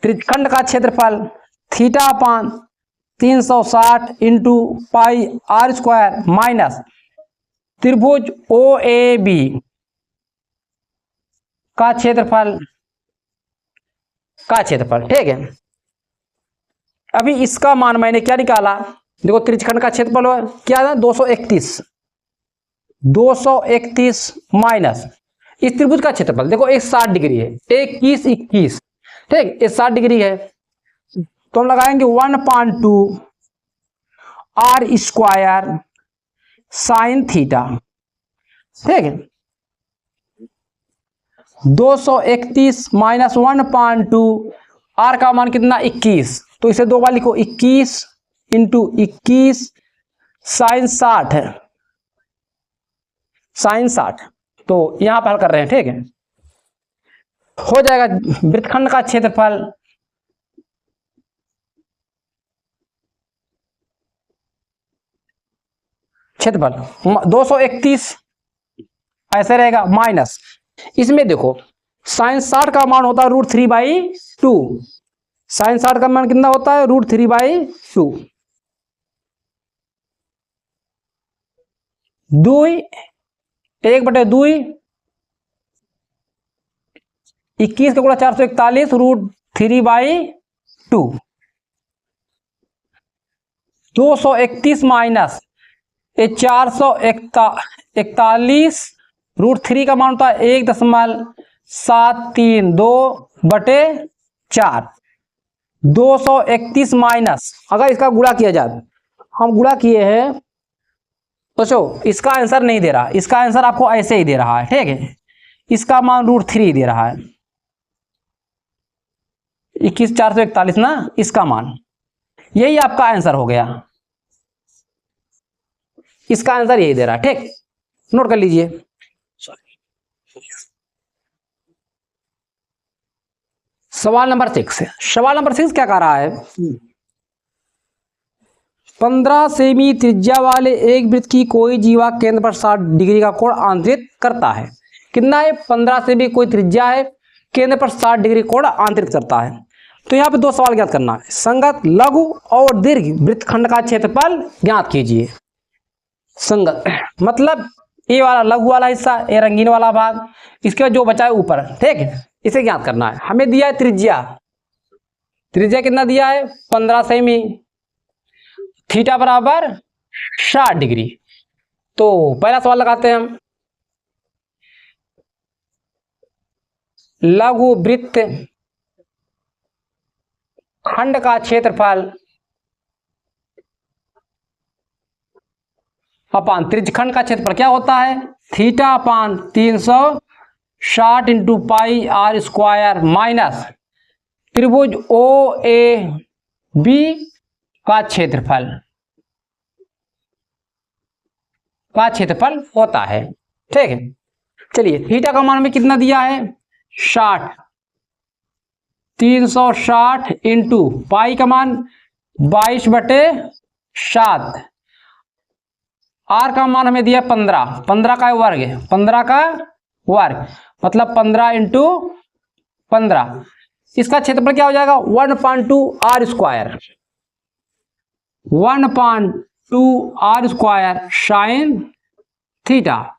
त्रिज्यखंड का क्षेत्रफल theta upon 360 into pi are square minus त्रिभुज ओ ए बी का क्षेत्रफल ठीक है, अभी इसका मान मैंने क्या निकाला, देखो त्रिज्यखंड का क्षेत्रफल क्या है 231 माइनस इस त्रिभुज का क्षेत्रफल, देखो एक 60 डिग्री है, 21 ठीक, ये 60 डिग्री है, तो हम लगाएंगे 1.2 आर स्क्वायर साइन थीटा। ठीक है, 231 माइनस 1.2, आर का मान कितना 21, तो इसे 2 बार लिखो, 21 इंटू 21 साइन 60 है, साइन 60, तो यहां पर हल कर रहे हैं। ठीक है, हो जाएगा वृत्तखंड का क्षेत्रफल क्षेत्रफल 231 ऐसे रहेगा, माइनस इसमें देखो साइन 60 का मान होता है √3/2, साइन 60 का मान कितना होता है √3/2, 1/2, 21 का गुणा 441 √3/2, 231 माइनस ये 441 √3 का मान होता है 1.732/4, 231 माइनस, अगर इसका गुणा किया जाए, हम गुणा किए हैं, सोचो इसका आंसर नहीं दे रहा, इसका आंसर आपको ऐसे ही दे रहा है। ठीक है, इसका मान √3 दे रहा है, 21,441 ना, इसका मान, यही आपका आंसर हो गया, इसका आंसर यही दे रहा है। ठीक, नोट कर लीजिए। सवाल नंबर 6 क्या कह रहा है, 15 सेमी त्रिज्या वाले एक वृत्त की कोई जीवा केंद्र पर 60 डिग्री का कोण आंतरित करता है। कितना है? 15 सेमी कोई त्रिज्या है, केंद्र पर 60 डिग्री कोण आंतरित करता है। तो यहाँ पे दो सवाल ज्ञात करना है, संगत लघु और दीर्घ वृत्तखंड का क्षेत्रफल ज्ञात कीजिए। संगत मतलब ये वाला लघु वाला हिस्सा, ये रंगीन वाला भाग, इसके बाद जो बचा है ऊपर, ठीक है, इसे ज्ञात करना है। हमें दिया है त्रिज्या, त्रिज्या कितना दिया है? 15 सेमी, थीटा बराबर 60 डिग्री। तो पहला सवाल लगाते हैं हम, लघु वृत्त खंड का क्षेत्रफल अपान त्रिज्यखंड का क्षेत्रफल क्या होता है? Theta upon 360 into pi are square minus त्रिभुज ओ ए बी का क्षेत्रफल होता है। ठीक है, चलिए थीटा का मान में कितना दिया है? 60, 360 इंटू पाई का मान 22/7, आर का मान हमें दिया 15, 15 का वर्ग है, 15 का वर्ग मतलब 15 इंटू 15, इसका क्षेत्रफल क्या हो जाएगा? 1.2 r square, 1.2 r square sine theta.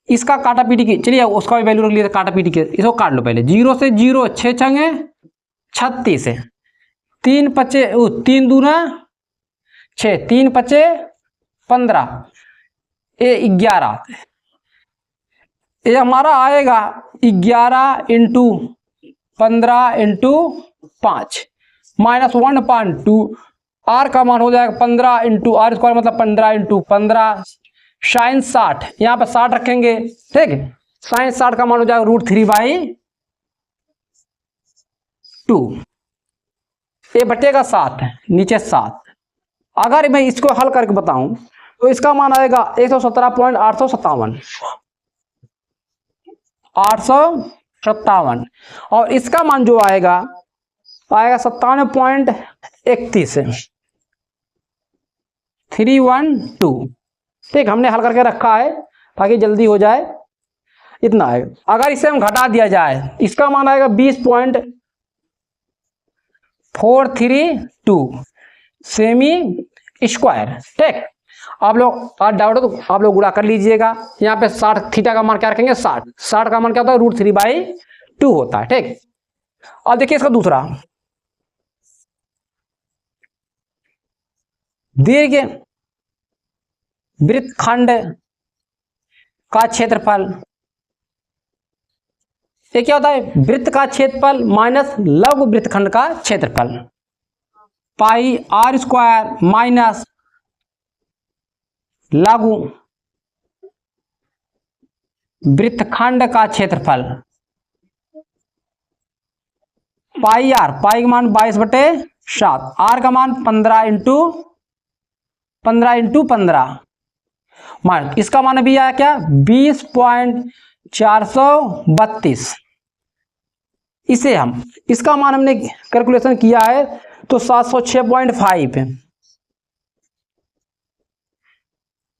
इसका काटा पीटी की, चलिए उसका भी वैल्यू रख लिया, काटा पीटी के इसको काट लो पहले। 0 से 0, 6 छंगे 36 है, 3 पचे 3 दूना 6, 3 पचे 15, ये 11, ये हमारा आएगा 11 इंटू 15 इंटू 5 माइनस 1.2, आर का मान हो जाएगा 15 इंटू आर स्क्वायर मतलब 15 इंटू 15 साइन 60, यहाँ पर 60 रखेंगे, ठीक है, साइन 60 का मान हो जाएगा √3/2, ये बटेगा 7, नीचे 7। अगर मैं इसको हल करके बताऊं तो इसका मान आएगा 817 और इसका मान जो आएगा 97.31 312। ठीक, हमने हल करके रखा है ताकि जल्दी हो जाए, इतना आएगा। अगर इसे हम घटा दिया जाए, इसका मान आएगा 20.432 सेमी स्क्वायर। ठीक, आप लोग आज डाउट हो तो आप लोग गुणा कर लीजिएगा। यहाँ पे 60, थीटा का मान क्या रखेंगे? 60, 60 का मान क्या होता है? √3/2 होता है। ठीक, अब देखिए इसका दूसरा, दीर्घ वृत्तखंड का क्षेत्रफल, ये क्या होता है? वृत्त का क्षेत्रफल माइनस लघु वृत्तखंड का क्षेत्रफल, पाई आर स्क्वायर माइनस लघु वृत्तखंड का क्षेत्रफल, पाई आर, पाई का मान 22/7, आर का मान 15 इंटू 15 मान, इसका मान भी आया क्या? 20.432। इसे हम, इसका मान हमने कैलकुलेशन किया है तो 706.5 है,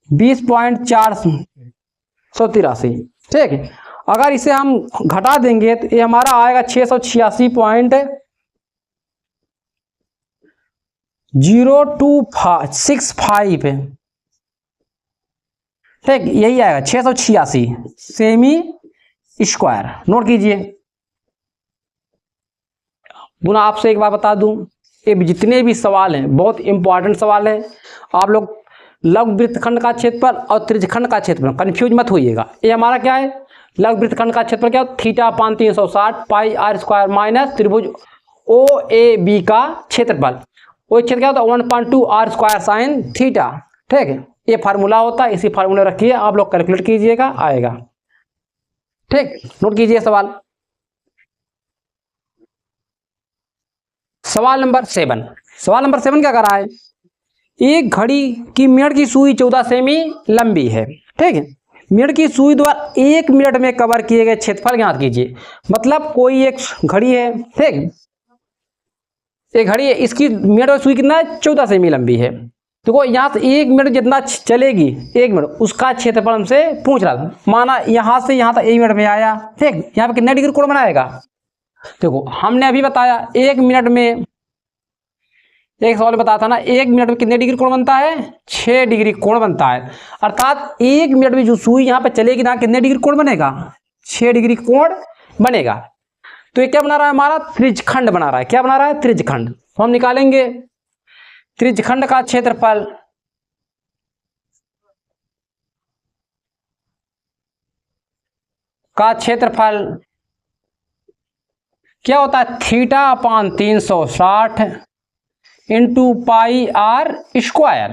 20.483। ठीक है, अगर इसे हम घटा देंगे तो ये हमारा आएगा 686.0265 है। ठीक, यही आएगा 686 सेमी स्क्वायर। नोट कीजिए। पुनः आपसे एक बात बता दूं, ये जितने भी सवाल हैं बहुत इंपॉर्टेंट सवाल है। आप लोग लघु वृत्तखंड का क्षेत्रफल और त्रिज्यखंड का क्षेत्रफल कंफ्यूज मत होइएगा। ये हमारा क्या है? लघु वृत्तखंड का क्षेत्रफल क्या? Theta upon 360 pi are square minus त्रिभुज ओ ए बी का क्षेत्रफल, वो क्षेत्र क्या होता है? 1.2 आर स्क्वायर साइन थीटा। ठीक है, ये फार्मूला होता है, इसी फार्मूला रखिए, आप लोग कैलकुलेट कीजिएगा, आएगा। ठीक, नोट कीजिए सवाल। सवाल नंबर 7, सवाल नंबर 7 क्या कर रहा है? एक घड़ी की मिनट की सुई 14 सेमी लंबी है। ठीक है, मिनट की सुई द्वारा 1 मिनट में कवर किए गए क्षेत्रफल ज्ञात कीजिए। मतलब कोई एक घड़ी है, ठीक, एक घड़ी है, इसकी मिनट और सुई कितना है 14 सेमी लंबी है। देखो यहाँ से 1 मिनट जितना चलेगी, 1 मिनट उसका क्षेत्रफल हमसे पूछ रहा था। माना यहाँ से यहाँ तक 1 मिनट में आया, ठीक, यहाँ पे कितने डिग्री कोण बनाएगा। देखो हमने अभी बताया 1 मिनट में, एक सवाल बताया था ना, 1 मिनट में कितने डिग्री कोण बनता है, 6 डिग्री कोण बनता है। अर्थात 1 मिनट में जो सुई यहाँ पे चलेगी ना, कितने डिग्री कोण बनेगा, 6 डिग्री कोण बनेगा। तो ये क्या बना रहा है, हमारा त्रिज्यखंड बना रहा है। क्या बना रहा है, त्रिज्यखंड। तो हम निकालेंगे त्रिज्यखंड का क्षेत्रफल, क्या होता है, θ/360 into pi are square.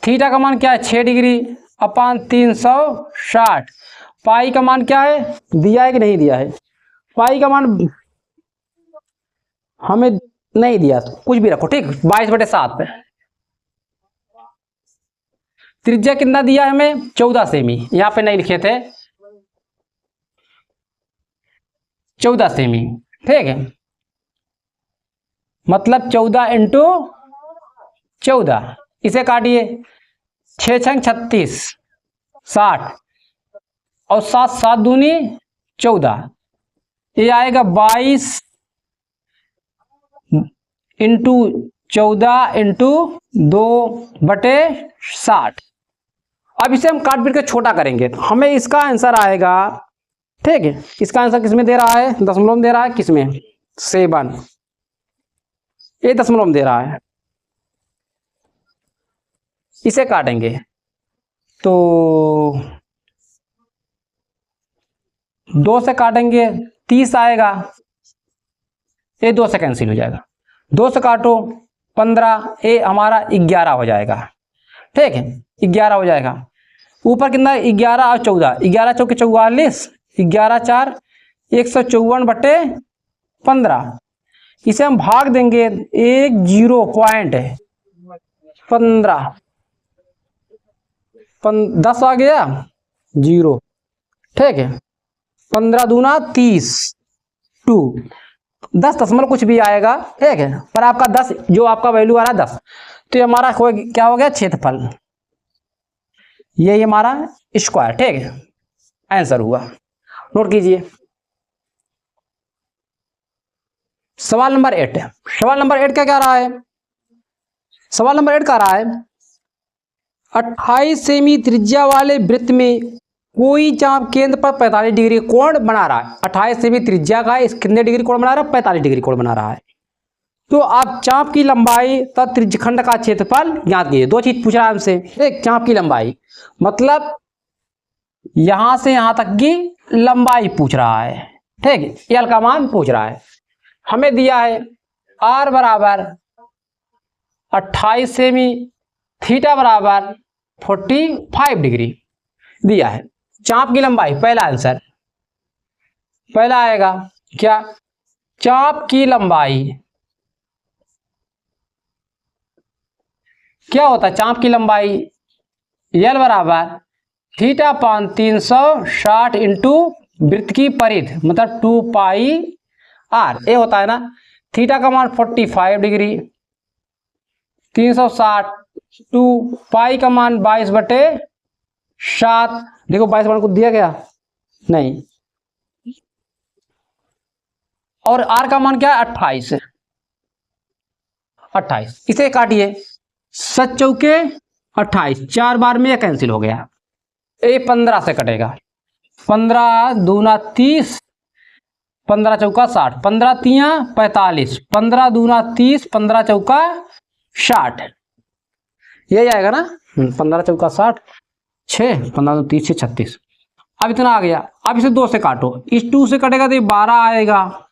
Theta का मान क्या है 6 डिग्री अपान 360। पाई का मान क्या है, दिया है कि नहीं दिया है, पाई का मान हमें नहीं दिया, तो कुछ भी रखो, ठीक, 22/7 पे। त्रिज्या कितना दिया है हमें, 14 सेमी, यहां पे नहीं लिखे थे, 14 सेमी, ठीक है। मतलब 14 इंटू 14, इसे काटिए, 6 छंग 36, 60 और 7 7 दूनी 14, ये आएगा 22 इंटू 14 इंटू 2/60। अब इसे हम काट पीट के छोटा करेंगे तो हमें इसका आंसर आएगा, ठीक है। इसका आंसर किसमें दे रहा है, दशमलव में दे रहा है, किसमें, 7, ये दशमलव में दे रहा है। इसे काटेंगे तो 2 से काटेंगे 30 आएगा, ये 2 से कैंसिल हो जाएगा, 2 से काटो 15, ये हमारा 11 हो जाएगा, ठीक है, 11 हो जाएगा। ऊपर कितना, 11 और 14, 11 चौके 44, 11 4 154/15। इसे हम भाग देंगे, 10.15, 10 आ गया 0, ठीक है, 15 दूना 30, 2 10 दशमलव कुछ भी आएगा, ठीक है, पर आपका 10 जो आपका वैल्यू आ रहा है 10, तो ये हमारा क्या हो गया, क्षेत्रफल, ये हमारा स्क्वायर, ठीक है, आंसर हुआ। नोट कीजिए सवाल नंबर 8। सवाल नंबर 8 क्या रहा है, सवाल नंबर 8 का रहा है 28 सेमी त्रिज्या वाले वृत्त में कोई चाप केंद्र पर 45 डिग्री कोण बना रहा है। 28 सेमी त्रिज्या का इस कितने डिग्री कोण बना रहा है, 45 डिग्री कोण बना रहा है। तो आप चाप की लंबाई तथा त्रिज्यखंड का क्षेत्रफल ज्ञात कीजिए। 2 चीज पूछ रहा है हमसे, एक चाप की लंबाई, मतलब यहां से यहां तक की लंबाई पूछ रहा है, ठीक है, एल का मान पूछ रहा है। हमें दिया है आर बराबर 28 सेमी, थीटा बराबर 45 डिग्री दिया है। चाप की लंबाई, पहला आंसर, पहला आएगा क्या, चाप की लंबाई क्या होता है, चाप की लंबाई एल बराबर θ/360 इंटू वृत्त की परिधि, मतलब 2 पाई आर, ये होता है ना, थीटा का मान 45 डिग्री, 360 2 पाई का मान 22/7। देखो 22 को दिया गया नहीं, और आर का मान क्या है 28, 28, इसे काटिए, 7 चौके 28, 4 बार में यह कैंसिल हो गया, ये 15 से कटेगा, 15 दूना 30, 15 चौका 60, 15 तिया 45, 15 दूना 30, 15 चौका 60, यही आएगा ना, 15 चौका 60, 6 15 30 36। अब इतना आ गया। अब इसे 2 से काटो, इस 2 से कटेगा तो ये 12 आएगा,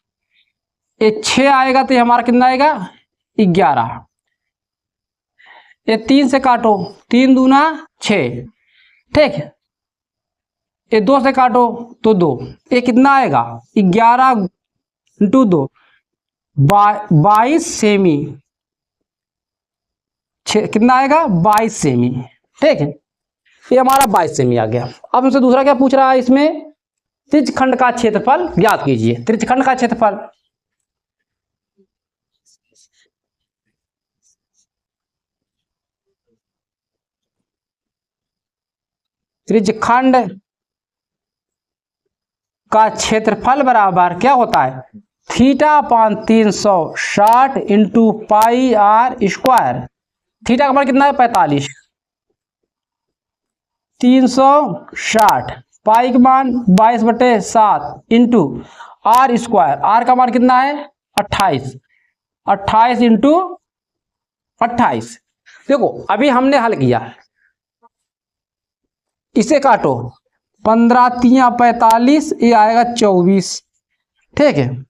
ये 6 आएगा तो ये हमारा कितना आएगा 11। ये 3 से काटो, 3 दूना 6, ठीक है, ये 2 से काटो तो 2, ये कितना आएगा 11 इंटू 2 22 सेमी, कितना आएगा 22 सेमी, ठीक है, ये हमारा 22 सेमी आ गया। अब हमसे दूसरा क्या पूछ रहा है, इसमें त्रिज्यखंड का क्षेत्रफल ज्ञात कीजिए। त्रिज्यखंड का क्षेत्रफल त्रिज्यखंड का क्षेत्रफल बराबर क्या होता है, theta upon 360 into pi are square. Theta का मान कितना है 45, 360 पाई का मान 22/7 इंटू आर स्क्वायर। आर का मान कितना है 28, 28 इंटू 28। देखो अभी हमने हल किया, इसे काटो, 15 3 45, ये आएगा 24, ठीक है।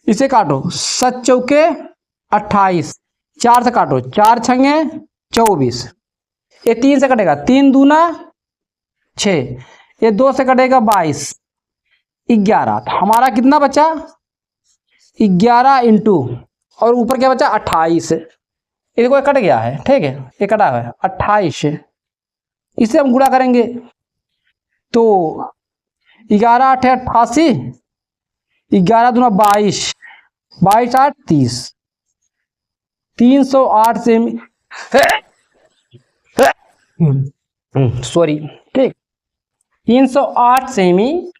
इसे काटो, 7 चौके 28, 4 से काटो, 4 छंगे 24, ये 3 से कटेगा, 3 दूना 6, ये 2 से कटेगा 22, 11। हमारा कितना बचा 11 इंटू, और ऊपर क्या बचा 28, ये देखो कट गया है, ठीक है, ये कटा हुआ है 28। इसे हम गुणा करेंगे तो 11 8 88, 11 दूना 22, 22 8 30, 308 सेमी, सॉरी, ठीक, 308 सेमी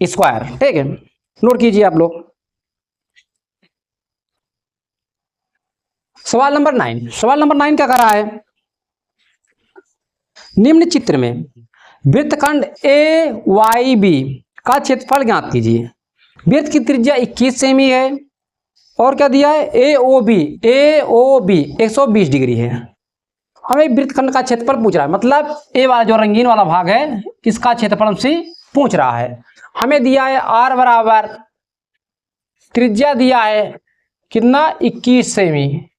स्क्वायर, ठीक है। नोट कीजिए आप लोग। सवाल नंबर 9, सवाल नंबर 9 क्या कर रहा है, निम्न चित्र में वृत्तखंड ए वाई बी का क्षेत्रफल ज्ञात कीजिए। वृत्त की त्रिज्या 21 सेमी है और क्या दिया है ए ओ बी 120 डिग्री है। हमें वृत्तखंड का क्षेत्रफल पूछ रहा है, मतलब ए वाला जो रंगीन वाला भाग है इसका क्षेत्रफल हमसे पूछ रहा है। हमें दिया है आर बराबर, त्रिज्या दिया है कितना 21 सेमी,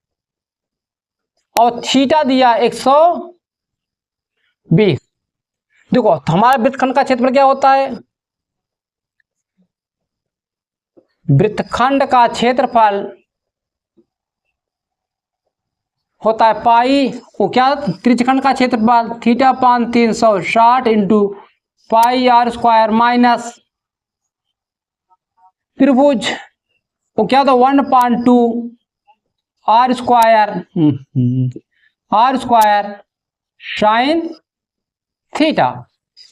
और थीटा दिया 120। देखो हमारा वृत्तखंड का क्षेत्रफल क्या होता है, वृत्तखंड का क्षेत्रफल होता है पाई, वो क्या त्रिज्यखंड का क्षेत्रफल theta upon 360 into pi are square minus त्रिभुज वो क्या था 1/2 आर स्क्वायर साइन थीटा।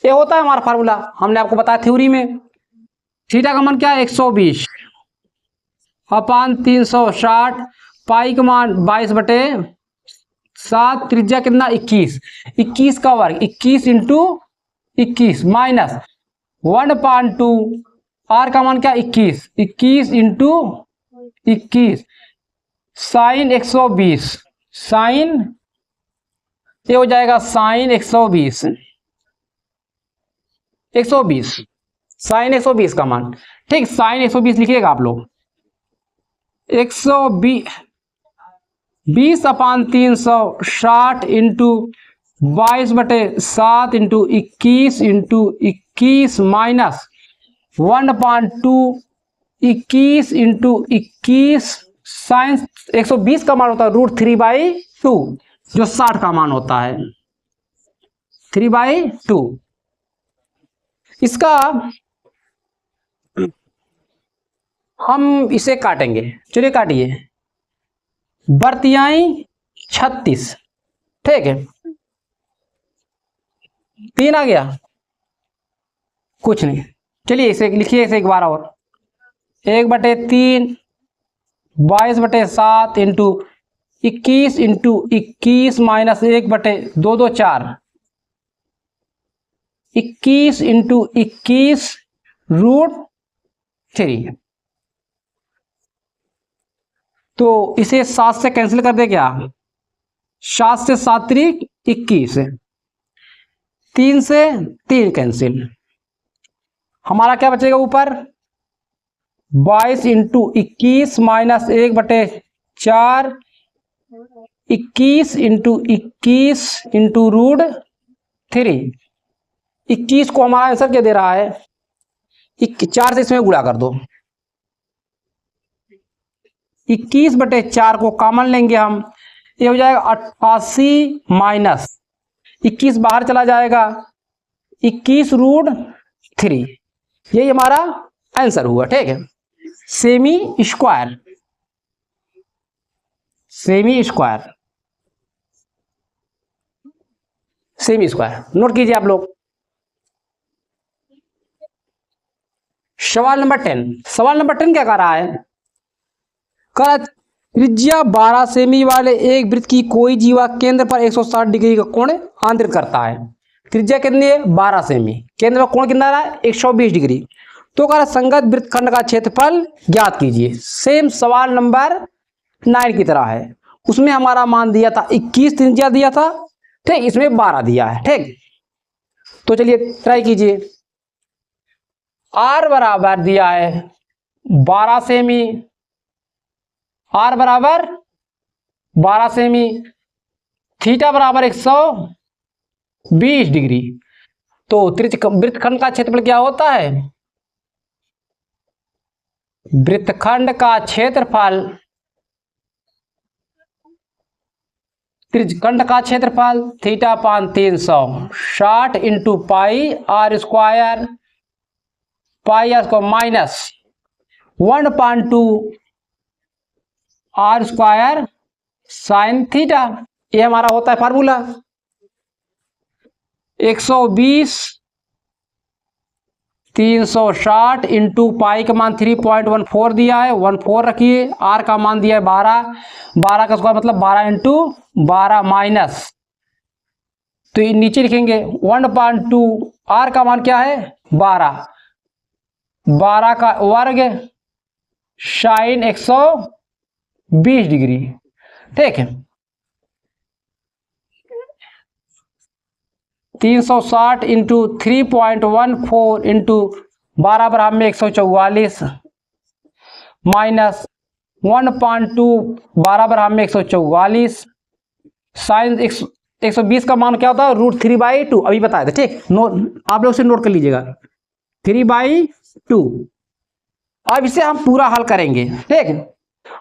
ये होता है हमारा फार्मूला, हमने आपको बताया थ्योरी में। थीटा का मान क्या है 120 अपान 360, पाई का मान 22/7, त्रिज्या कितना 21, 21 का वर्ग 21 इंटू 21 माइनस 1/2, आर का मान क्या 21, 21 इंटू 21 साइन 120, साइन ये हो जाएगा साइन 120 साइन 120 का मान, ठीक, साइन 120 लिखिएगा आप लोग। 120 upon 360 into 22/7 into 21 minus 1/2 21 into 21 sine 120 का मान होता है √3/2, जो 60 का मान होता है 3/2। इसका हम इसे काटेंगे, चलिए काटिए, बर्तियाई 36, ठीक है, 3 आ गया, कुछ नहीं, चलिए इसे लिखिए, इसे एक बार और, 1/3 22/7 इंटू 21 माइनस 1/2 4, 21 इंटू 21 √3। तो इसे 7 से कैंसिल कर दे क्या, 7 से 7 × 21, 3 से 3 कैंसिल, हमारा क्या बचेगा ऊपर 22 इंटू 21 माइनस 1/4, 21 इंटू 21 इंटू √3। 21 को हमारा आंसर क्या दे रहा है 4 से इसमें गुणा कर दो, 21/4 को कॉमन लेंगे हम, ये हो जाएगा 88 माइनस 21 बाहर चला जाएगा 21 √3, यही हमारा आंसर हुआ, ठीक है। Semi square semi square. Note कीजिए आप लोग। सवाल नंबर 10। सवाल नंबर 10 क्या कह रहा है? कह रहा त्रिज्या 12 सेमी वाले एक वृत्त की कोई जीवा केंद्र पर 160 डिग्री का कोण आंतरित करता है। त्रिज्या कितनी है? 12 सेमी। केंद्र पर कोण कितना रहा है? 120 डिग्री। तो कह रहा संगत वृत्तखंड का क्षेत्रफल ज्ञात कीजिए। सेम सवाल नंबर 9 की तरह है। उसमें हमारा मान दिया था 21 त्रिज्या दिया था, ठीक, इसमें 12 दिया है, ठीक। तो चलिए ट्राई कीजिए। आर बराबर दिया है 12 सेमी, आर बराबर 12 सेमी, थीटा बराबर 120 डिग्री। तो वृत्तखंड का क्षेत्रफल क्या होता है? वृत्तखंड का क्षेत्रफल, त्रिज्यखंड का क्षेत्रफल theta upon 360 into pi are square, pi are square minus 1/2 r square sine theta. ये हमारा होता है फार्मूला। 120 360 इंटू पाई का मान 3.14 दिया है, 14 रखिए। आर का मान दिया है 12, 12 का स्क्वायर मतलब 12 इंटू 12 माइनस, तो ये नीचे लिखेंगे 1/2। आर का मान क्या है? 12, 12 का वर्ग साइन 120 डिग्री, ठीक है। 360 इंटू 3.14 इंटू 12 बराबर में 144 माइनस 1/2 12 बराबर में 144 साइन 120 का मान क्या होता है? √3/2। अभी बताए थे, ठीक। नोट आप लोग से नोट कर लीजिएगा, 3/2। अब इसे हम पूरा हल करेंगे, ठीक।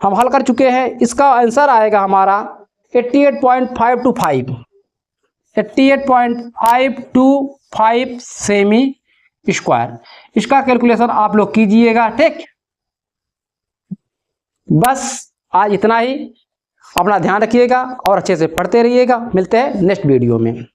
हम हल कर चुके हैं। इसका आंसर आएगा हमारा 88.525 88.525 सेमी स्क्वायर। इसका कैलकुलेशन आप लोग कीजिएगा, ठीक। बस आज इतना ही। अपना ध्यान रखिएगा और अच्छे से पढ़ते रहिएगा। मिलते हैं नेक्स्ट वीडियो में।